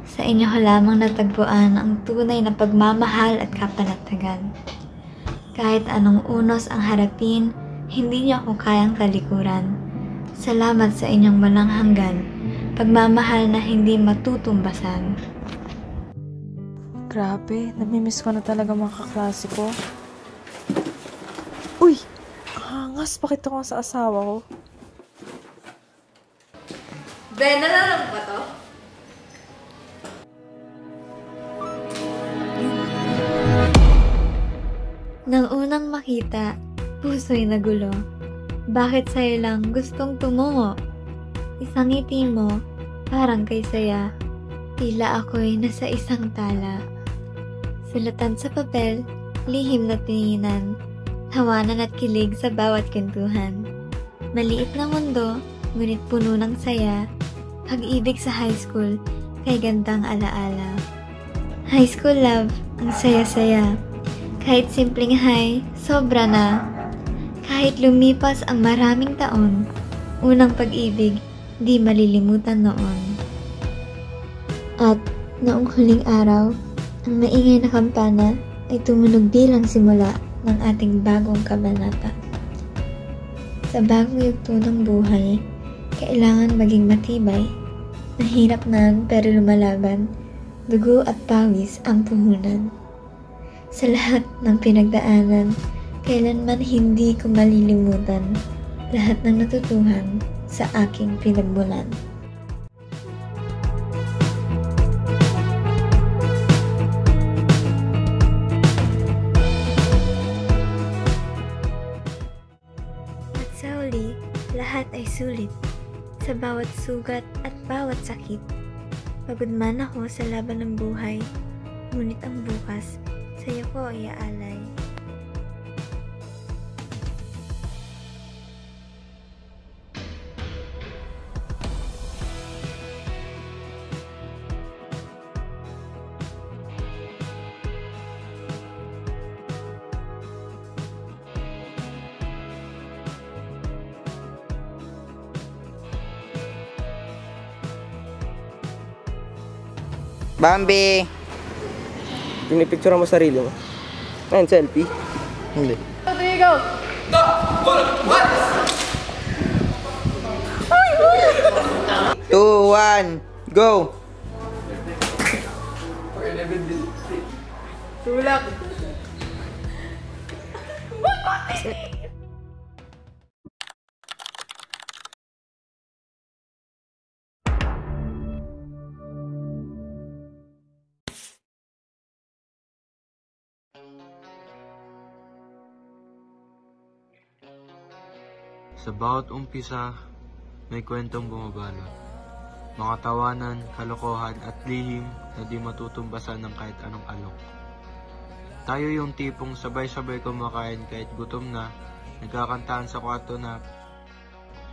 Speaker 12: Sa inyo lamang natagpuan ang tunay na pagmamahal at kapanatagan. Kahit anong unos ang harapin, hindi niyo ako kayang talikuran. Salamat sa inyong walang hanggan, pagmamahal na hindi matutumbasan.
Speaker 9: Grabe, namimiss ko na talaga mga kaklase ko. Uy! Angas, pakita ko sa asawa ko.
Speaker 3: Ben, nalalang ba to?
Speaker 12: Nang unang makita, puso'y nagulo. Bakit sa'yo lang gustong tumungo? Isang ngiti mo, parang kay saya. Tila ako'y nasa isang tala. Sulatan sa papel, lihim na tinginan. Tawanan at kilig sa bawat kwentuhan. Maliit na mundo, ngunit puno ng saya. Pag-ibig sa high school, kay gandang alaala. High school love, ang saya-saya. Kahit simpleng hi, sobra na. Kahit lumipas ang maraming taon, unang pag-ibig, di malilimutan noon. At noong huling araw, ang maingay na kampana ay tumunog bilang simula ng ating bagong kabanata. Sa bagong yugto ng buhay, kailangan maging matibay. Nahirap man pero lumalaban, dugo at pawis ang puhunan. Sa lahat ng pinagdaanan, kailanman hindi ko malilimutan lahat ng natutuhan sa aking pinagmulan. At sa huli, lahat ay sulit. Sa bawat sugat at bawat sakit. Pagod man ako sa laban ng buhay, Ngunit ang bukas, sa'yo ko iaalay.
Speaker 8: Bambi! Pinipicture mo sarili mo. Ayun, selfie. Hindi.
Speaker 13: 3, go!
Speaker 8: 2, 1, go!
Speaker 13: Tulak!
Speaker 8: Sa bawat umpisa, may kwentong bumabalot. Mga tawanan, kalokohan at lihim na di matutumbasan ng kahit anong alok. Tayo yung tipong sabay-sabay kumakain kahit gutom na, nagkakantahan sa kwarto na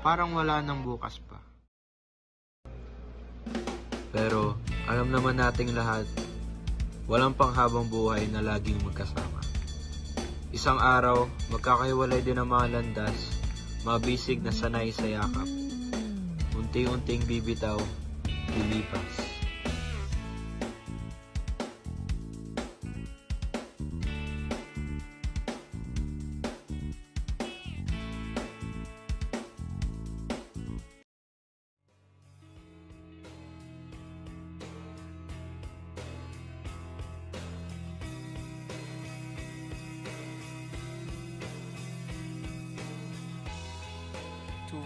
Speaker 8: parang wala nang bukas pa. Pero alam naman nating lahat, walang panghabang buhay na laging magkasama. Isang araw, magkakahiwalay din ang mga landas, mabisig na sanay sa yakap. Unti-unting bibitaw, lilipas.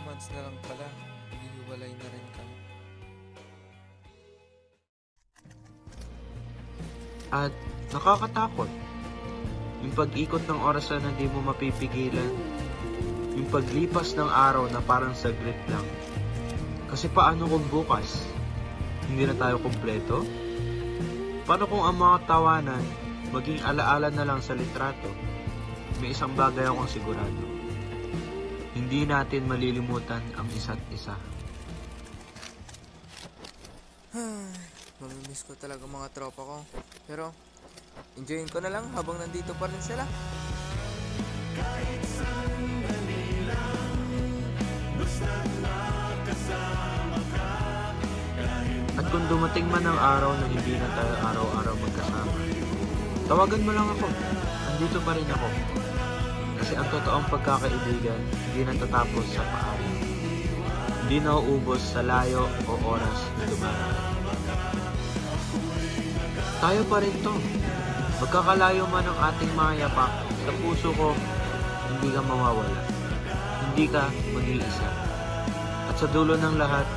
Speaker 11: Months na lang pala, hihiwalay na rin kami.
Speaker 8: At nakakatakot. Yung pag-ikot ng orasan na di mo mapipigilan. Yung paglipas ng araw na parang saglit lang. Kasi paano kung bukas? Hindi na tayo kumpleto? Paano kung ang mga tawanan maging alaala na lang sa litrato? May isang bagay akong sigurado. Hindi natin malilimutan ang isa't isa.
Speaker 11: Mamimiss ko talaga mga tropa ko. Pero, enjoyin ko na lang habang nandito pa rin sila. Kahit sandali lang, basta't makasama ka.
Speaker 8: At kung dumating man ang araw na hindi na tayo araw-araw magkasama, tawagan mo lang ako. Andito pa rin ako. Kasi ang totoong pagkakaibigan, hindi natatapos sa paalam. Hindi nauubos sa layo o oras na dumaraan. Tayo pa rin to. Magkakalayo man ang ating mga yapak, sa puso ko, hindi ka mawawala. Hindi ka mag-iisa. At sa dulo ng lahat,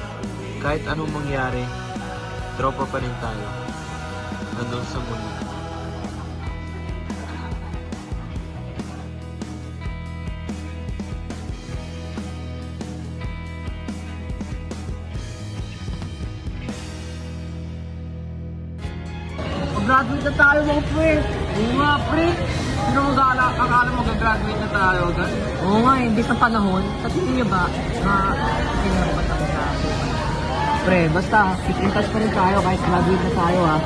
Speaker 8: kahit anong mangyari, tropa pa rin tayo. Hanggang sa muli.
Speaker 1: Graduate na tayo mga pre. Oo nga pre. Sino akala mo gagraduate na tayo agad? Oo nga, hindi sa panahon. Sa tingin niyo ba na kinarapat ako sa pre, basta keep in touch pa rin tayo kahit graduate na tayo ha.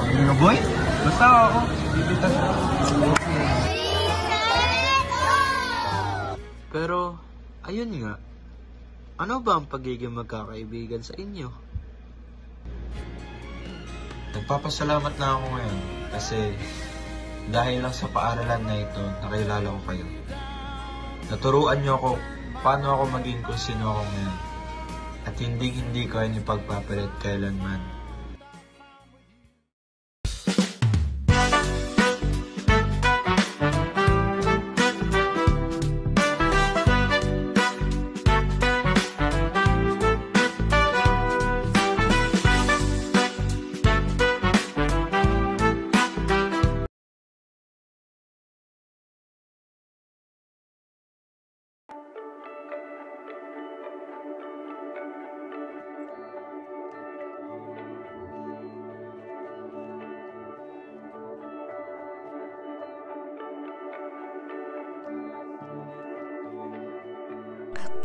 Speaker 8: Okay nga boy? Basta ako. Keep in touch. Pero, ayun nga. Ano ba ang pagiging magkakaibigan sa inyo? Nagpapasalamat na ako ngayon kasi dahil lang sa paaralan na ito, nakilala ko kayo. Naturuan niyo ako paano ako maging kung sino ako ngayon. At hindi ko yan ipagpapalit kailanman.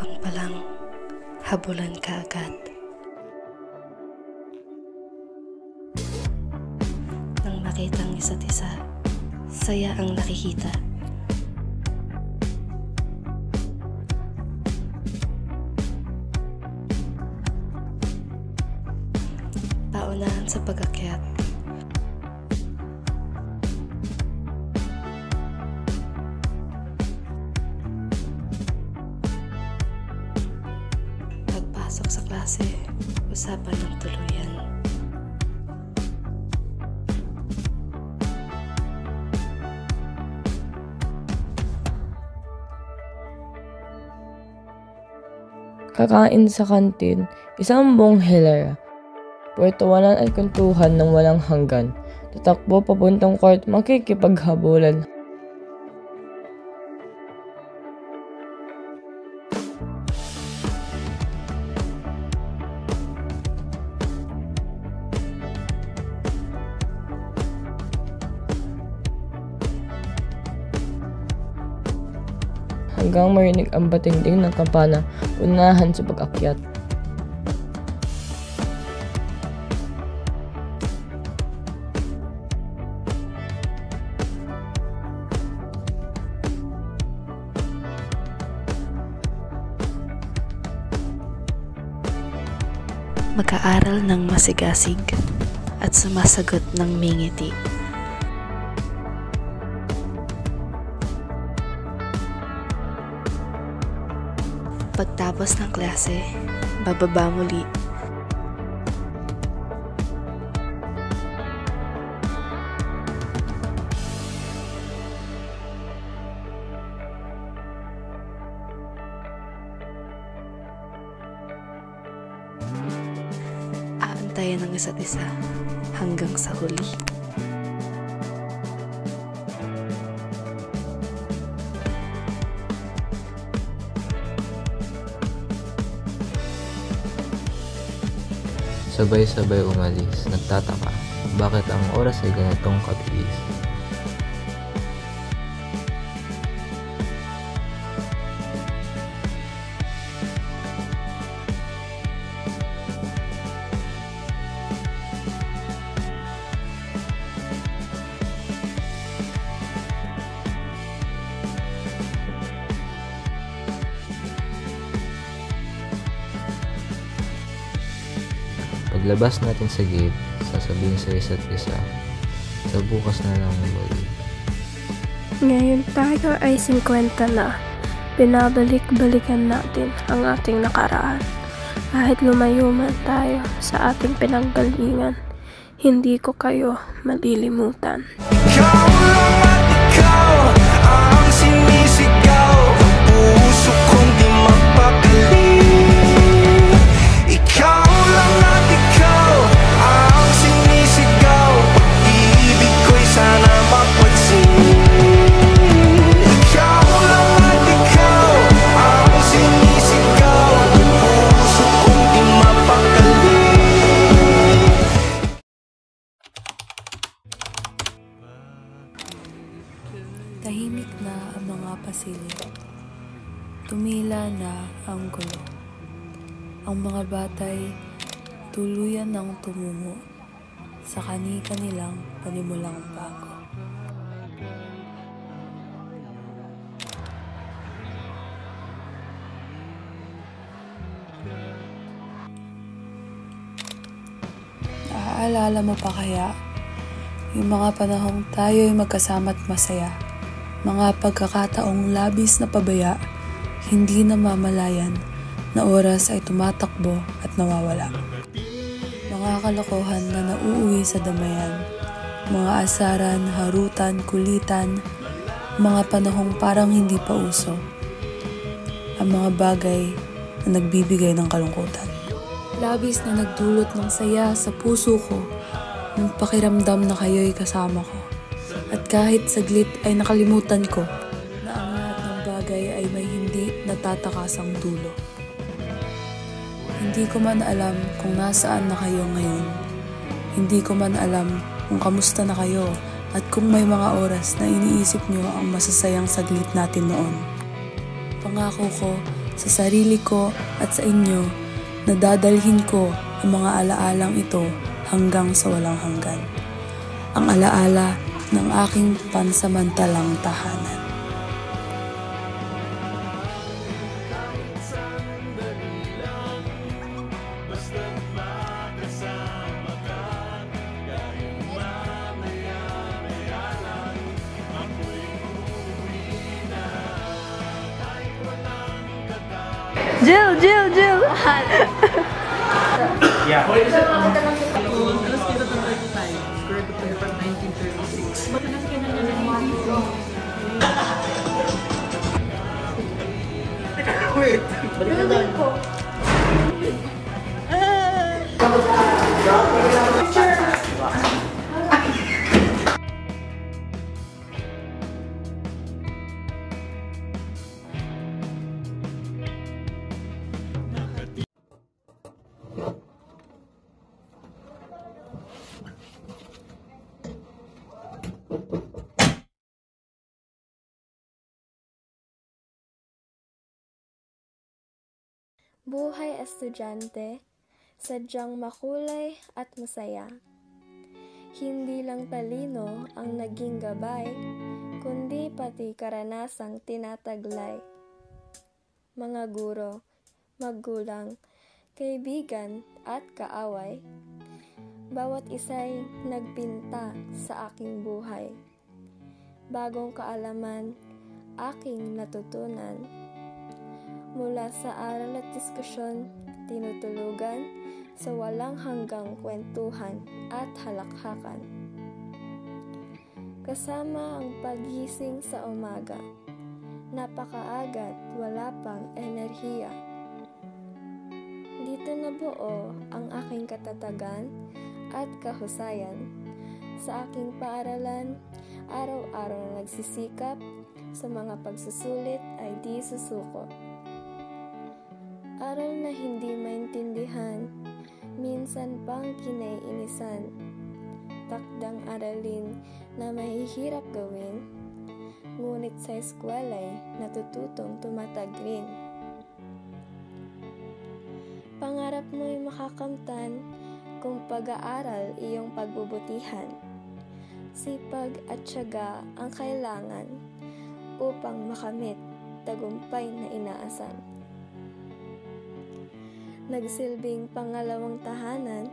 Speaker 14: matapang pa lang, habulan ka agad. Nang makita ang isa't isa, saya ang nakikita. Paunahan sa pag-akyat. Pagpasok sa klase, usapan ng tuluyan.
Speaker 15: Kakain sa kantin, isang buong hilera. Puwertuwanan at kuntuhan ng walang hanggan. Tatakbo papuntang court, makikipaghabulan. Hanggang marinig ang batinding ng kampana, unahan sa pag-akyat.
Speaker 14: Mag-aaral ng masigasig at sumasagot ng mingiti. Pagtapos ng klase, bababa muli. Aantayan ng isa't isa hanggang sa huli.
Speaker 5: Sabay-sabay umalis, nagtataka, bakit ang oras ay ganitong kabilis? Paglabas natin sa gate, sasabihin sa isa't isa, sa bukas na lang muli.
Speaker 4: Ngayon tayo ay 50 na. Binabalik-balikan natin ang ating nakaraan. Kahit lumayo man tayo sa ating pinanggalingan, hindi ko kayo malilimutan.
Speaker 10: Ikaw lang at ikaw ang sinisigaw, ang puso kong di mapakali. Ikaw lang at ikaw ang sinisigaw, pag-ibig ko'y sana mapansin. Ikaw lang at ikaw ang sinisigaw, ang puso kong di mapakali.
Speaker 23: Tahimik na ang mga pasilyo. Tumila na ang gulo. Ang mga batay tuluyan ng tumungo sa kani-kanilang panimulang bago. Naaalala mo pa kaya yung mga panahong tayo'y magkasama't masaya? Mga pagkakataong labis na pabaya, hindi namamalayan, na oras ay tumatakbo at nawawala. Mga kalokohan na nauuwi sa damayan, mga asaran, harutan, kulitan, mga panahong parang hindi pa uso. Ang mga bagay na nagbibigay ng kalungkutan. Labis na nagdulot ng saya sa puso ko, ng pakiramdam na kayo'y kasama ko. At kahit saglit ay nakalimutan ko na ang lahat ng bagay ay may hindi natatakasang dulo. Hindi ko man alam kung nasaan na kayo ngayon. Hindi ko man alam kung kamusta na kayo at kung may mga oras na iniisip nyo ang masasayang saglit natin noon. Pangako ko, sa sarili ko at sa inyo na dadalhin ko ang mga alaalang ito hanggang sa walang hanggan. Ang alaala ng aking pansamantalang tahanan.
Speaker 9: Jill!
Speaker 2: Yeah.
Speaker 1: Alas kita tayo tayo. Square to paper 1936. Wait. Balik na doon.
Speaker 6: Buhay estudyante, sadyang makulay at masaya. Hindi lang talino ang naging gabay, kundi pati karanasang tinataglay. Mga guro, magulang, kaibigan at kaaway, bawat isa'y nagpinta sa aking buhay. Bagong kaalaman, aking natutunan. Mula sa aral at diskusyon, tinutulugan sa walang hanggang kwentuhan at halakhakan. Kasama ang paggising sa umaga, napakaaga't wala pang enerhiya. Dito nabuo ang aking katatagan at kahusayan. Sa aking paaralan, araw-araw nagsisikap, sa mga pagsusulit ay di susuko. Aral na hindi maintindihan, minsan pang kinaiinisan. Takdang aralin na mahihirap gawin, ngunit sa eskwela'y natututong tumatag rin. Pangarap mo'y makakamtan kung pag-aaral iyong pagbubutihan. Sipag at tiyaga ang kailangan upang makamit tagumpay na inaasan. Nagsilbing pangalawang tahanan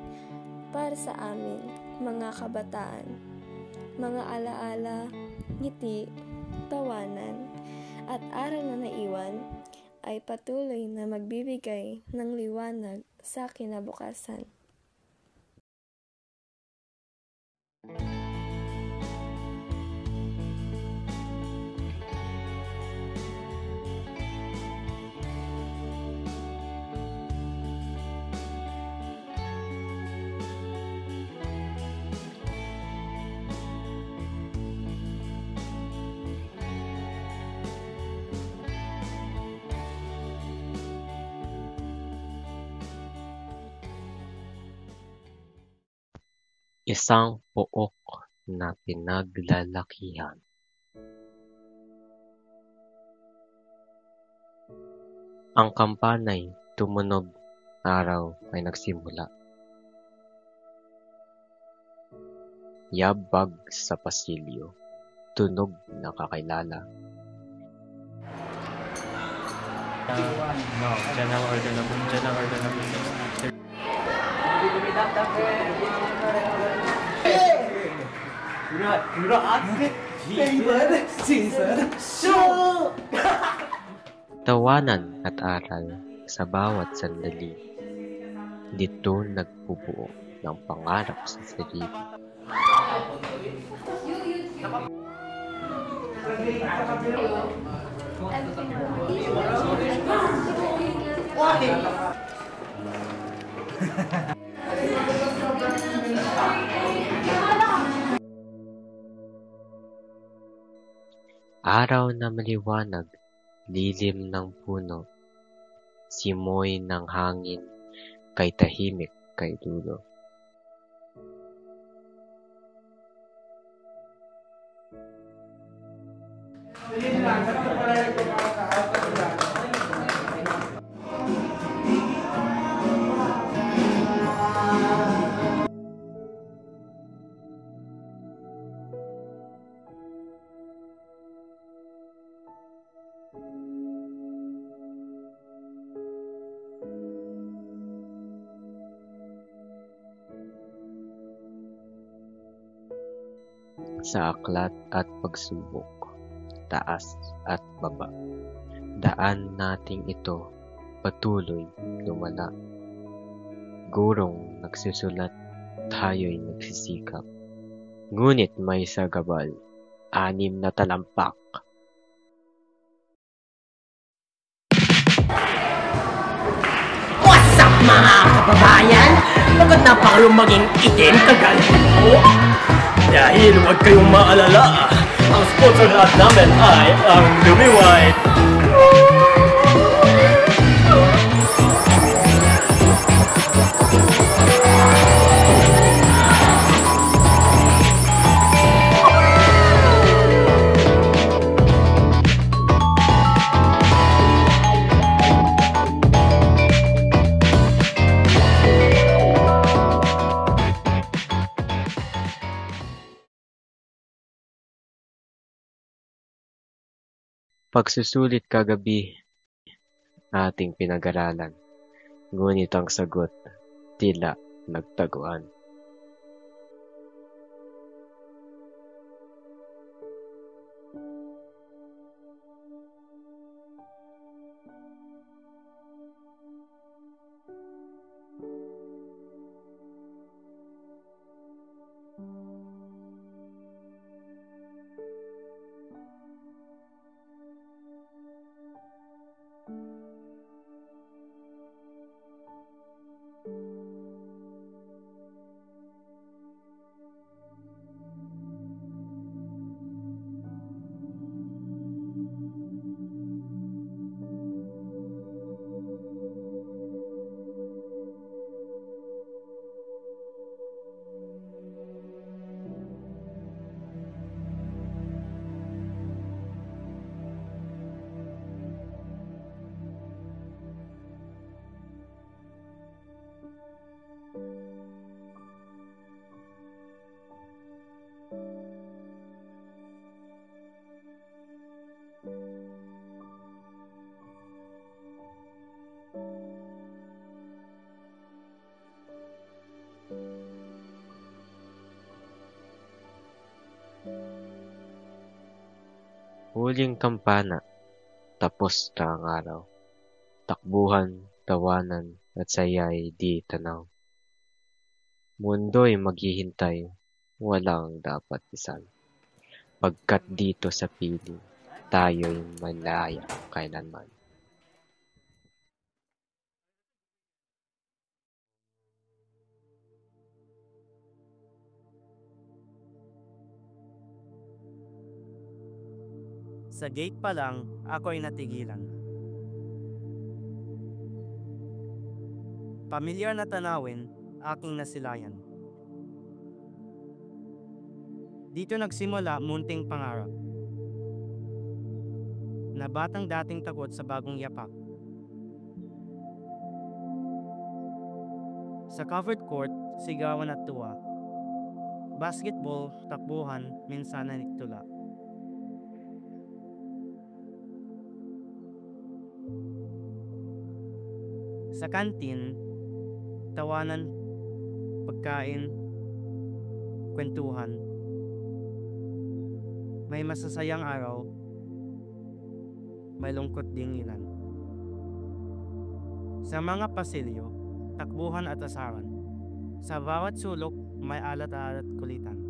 Speaker 6: para sa amin, mga kabataan. Mga alaala, ngiti, tawanan, at aral na naiwan ay patuloy na magbibigay ng liwanag sa kinabukasan.
Speaker 5: Isang pook na pinaglalakihan. Ang kampanay tumunog, araw ay nagsimula. Yabag sa pasilyo, tunog na kakilala.
Speaker 8: No, dyan ang order na po.
Speaker 5: Tawanan at aral sa bawat sandali. Dito nagbubuo ng pangarap sa sarili. Araw na maliwanag, lilim ng puno, simoy ng hangin, kay tahimik kay dulo. sa aklat at pagsubok, taas at baba. Daan nating ito patuloy lumala. Gurong nagsusulat, tayo'y nagsisikap. Ngunit may sagabal, 6 na talampak.
Speaker 16: What's up mga kababayan? Bakit napakalong maging itim kagaya ko? Dahil huwag kayong maalala, ang sponsor lahat namin ay ang Lumi White.
Speaker 5: Pagsusulit kagabi, ating pinag-aralan. Ngunit ang sagot, tila nagtaguan. Huling kampana, tapos na ang araw. Takbuhan, tawanan, at saya'y di tanaw. Mundo'y maghihintay, walang dapat isan. Pagkat dito sa piling, tayo'y malaya kailanman.
Speaker 17: Sa gate pa lang, ako'y natigilan. Pamilyar na tanawin, aking nasilayan. Dito nagsimula munting pangarap. Na batang dating takot sa bagong yapak. Sa covered court, sigawan at tuwa. Basketball, takbuhan, minsan na nagtula. Sa kantin, tawanan, pagkain, kwentuhan. May masasayang araw, may lungkot ding ilan. Sa mga pasilyo, takbuhan at asaran. Sa bawat sulok, may alat-alat kulitan.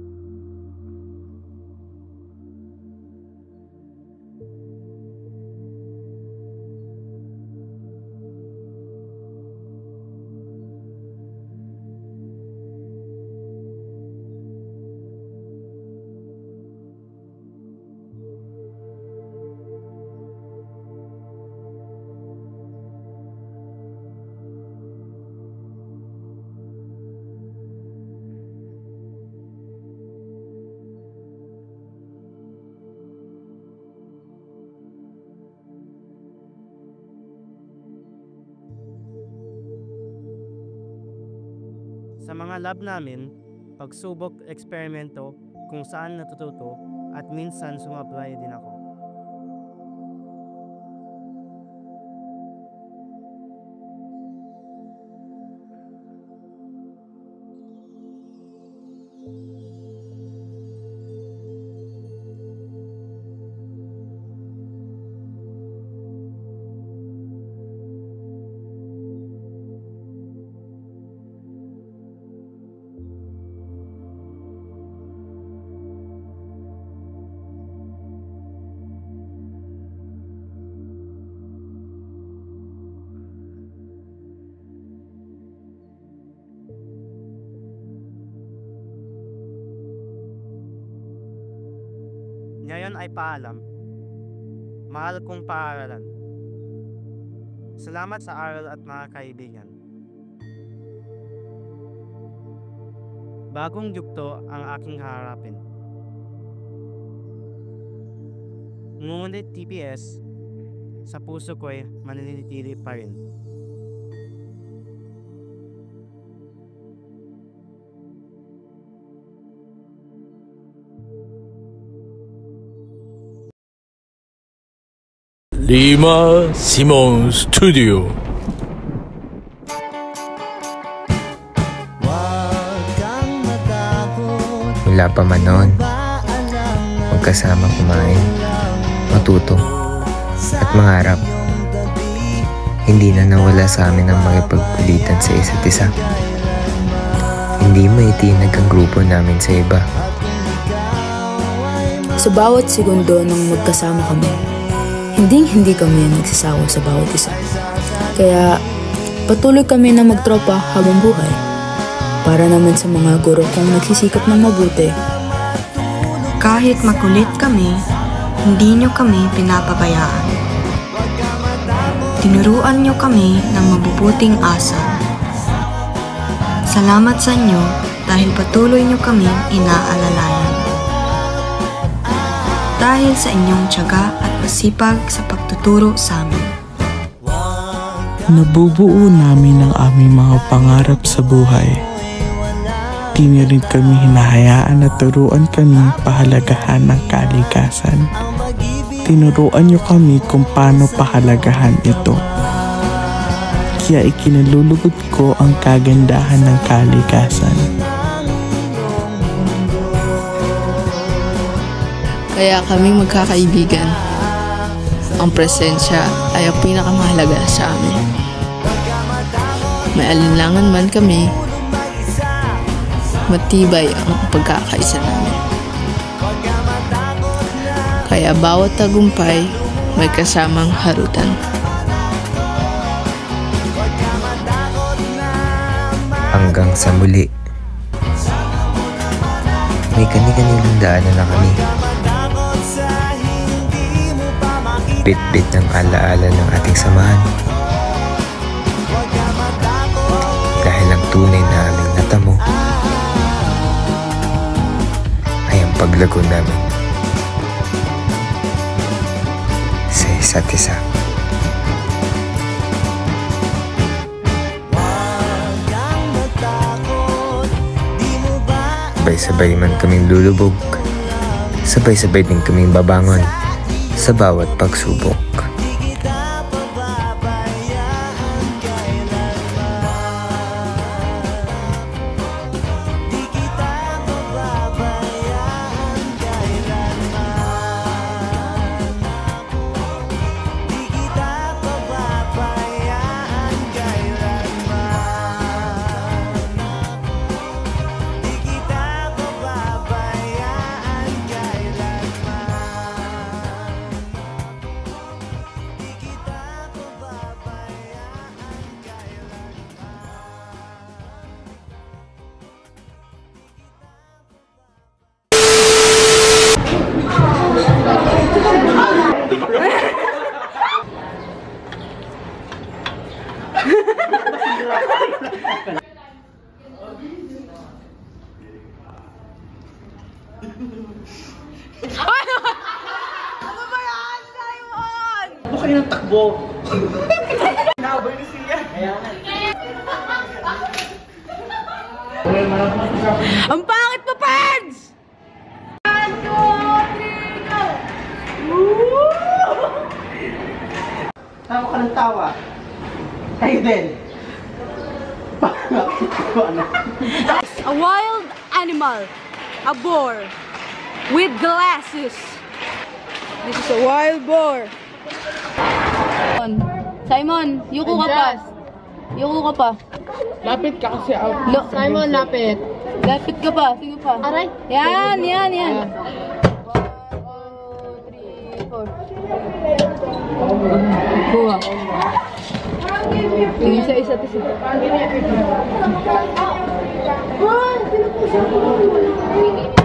Speaker 17: Sa mga lab namin, pagsubok, eksperimento, kung saan natututo, at minsan sumablay din ako. Ngayon ay paalam. Mahal kong paaralan. Salamat sa aral at mga kaibigan. Bagong yugto ang aking haharapin. Ngunit TPS, sa puso ko'y mananitili pa rin.
Speaker 10: Lima Simon Studio.
Speaker 5: Mula pa man noon, magkasama kumain, matuto, at mangarap. Hindi na nawala sa amin ang makipagkulitan sa isa't isa. Hindi maitinag ang grupo namin sa iba.
Speaker 23: Sa bawat segundo nang magkasama kami, hindi kami nagsasawa sa bawat isa. Kaya patuloy kami na magtropa habang buhay. Para naman sa mga guro kong nagsisikap ng mabuti.
Speaker 18: Kahit makulit kami, hindi nyo kami pinapabayaan. Tinuruan nyo kami ng mabubuting asal. Salamat sa inyo dahil patuloy nyo kaming inaalalayan. Dahil sa inyong tiyaga at masipag sa pagtuturo sa amin.
Speaker 19: Nabubuo namin ang aming mga pangarap sa buhay. Di niyo rin kami hinahayaan at turuan kaming pahalagahan ng kalikasan. Tinuruan niyo kami kung paano pahalagahan ito. Kaya ikinalulugod ko ang kagandahan ng kalikasan.
Speaker 3: Kaya kami magkakaibigan. Ang presensya ay ang pinakamahalaga sa amin. May alinlangan man kami, matibay ang pagkakaisa namin. Kaya bawat tagumpay may kasamang harutan.
Speaker 5: Hanggang sa muli, may kani-kanilang daanan na kami. Bit-bit ng alaala ng ating samahan. Dahil ang tunay na aming natamo ay ang paglago namin sa isa't isa. Sabay-sabay man kaming lulubog, sabay-sabay din kaming babangon sa bawat pagsubok.
Speaker 10: Ano ba yan, Simon? Ano kayo ng takbo? Nakabay ni siya.
Speaker 3: Ang pangit mo, Peds! 1, 2, 3, go!
Speaker 10: Tawa ka ng tawa. Tayo din.
Speaker 3: A wild animal. A boar. With glasses. This is a wild boar. Simon, yuko ka pa. Yuko ka pa.
Speaker 10: Lapit ka kasi out.
Speaker 3: Simon, lapit. Lapit ka pa. Sige pa. Aray. Yan. 1, 2, 3, 4. Kuha. Tingin sa isa't isa. Sino po siya?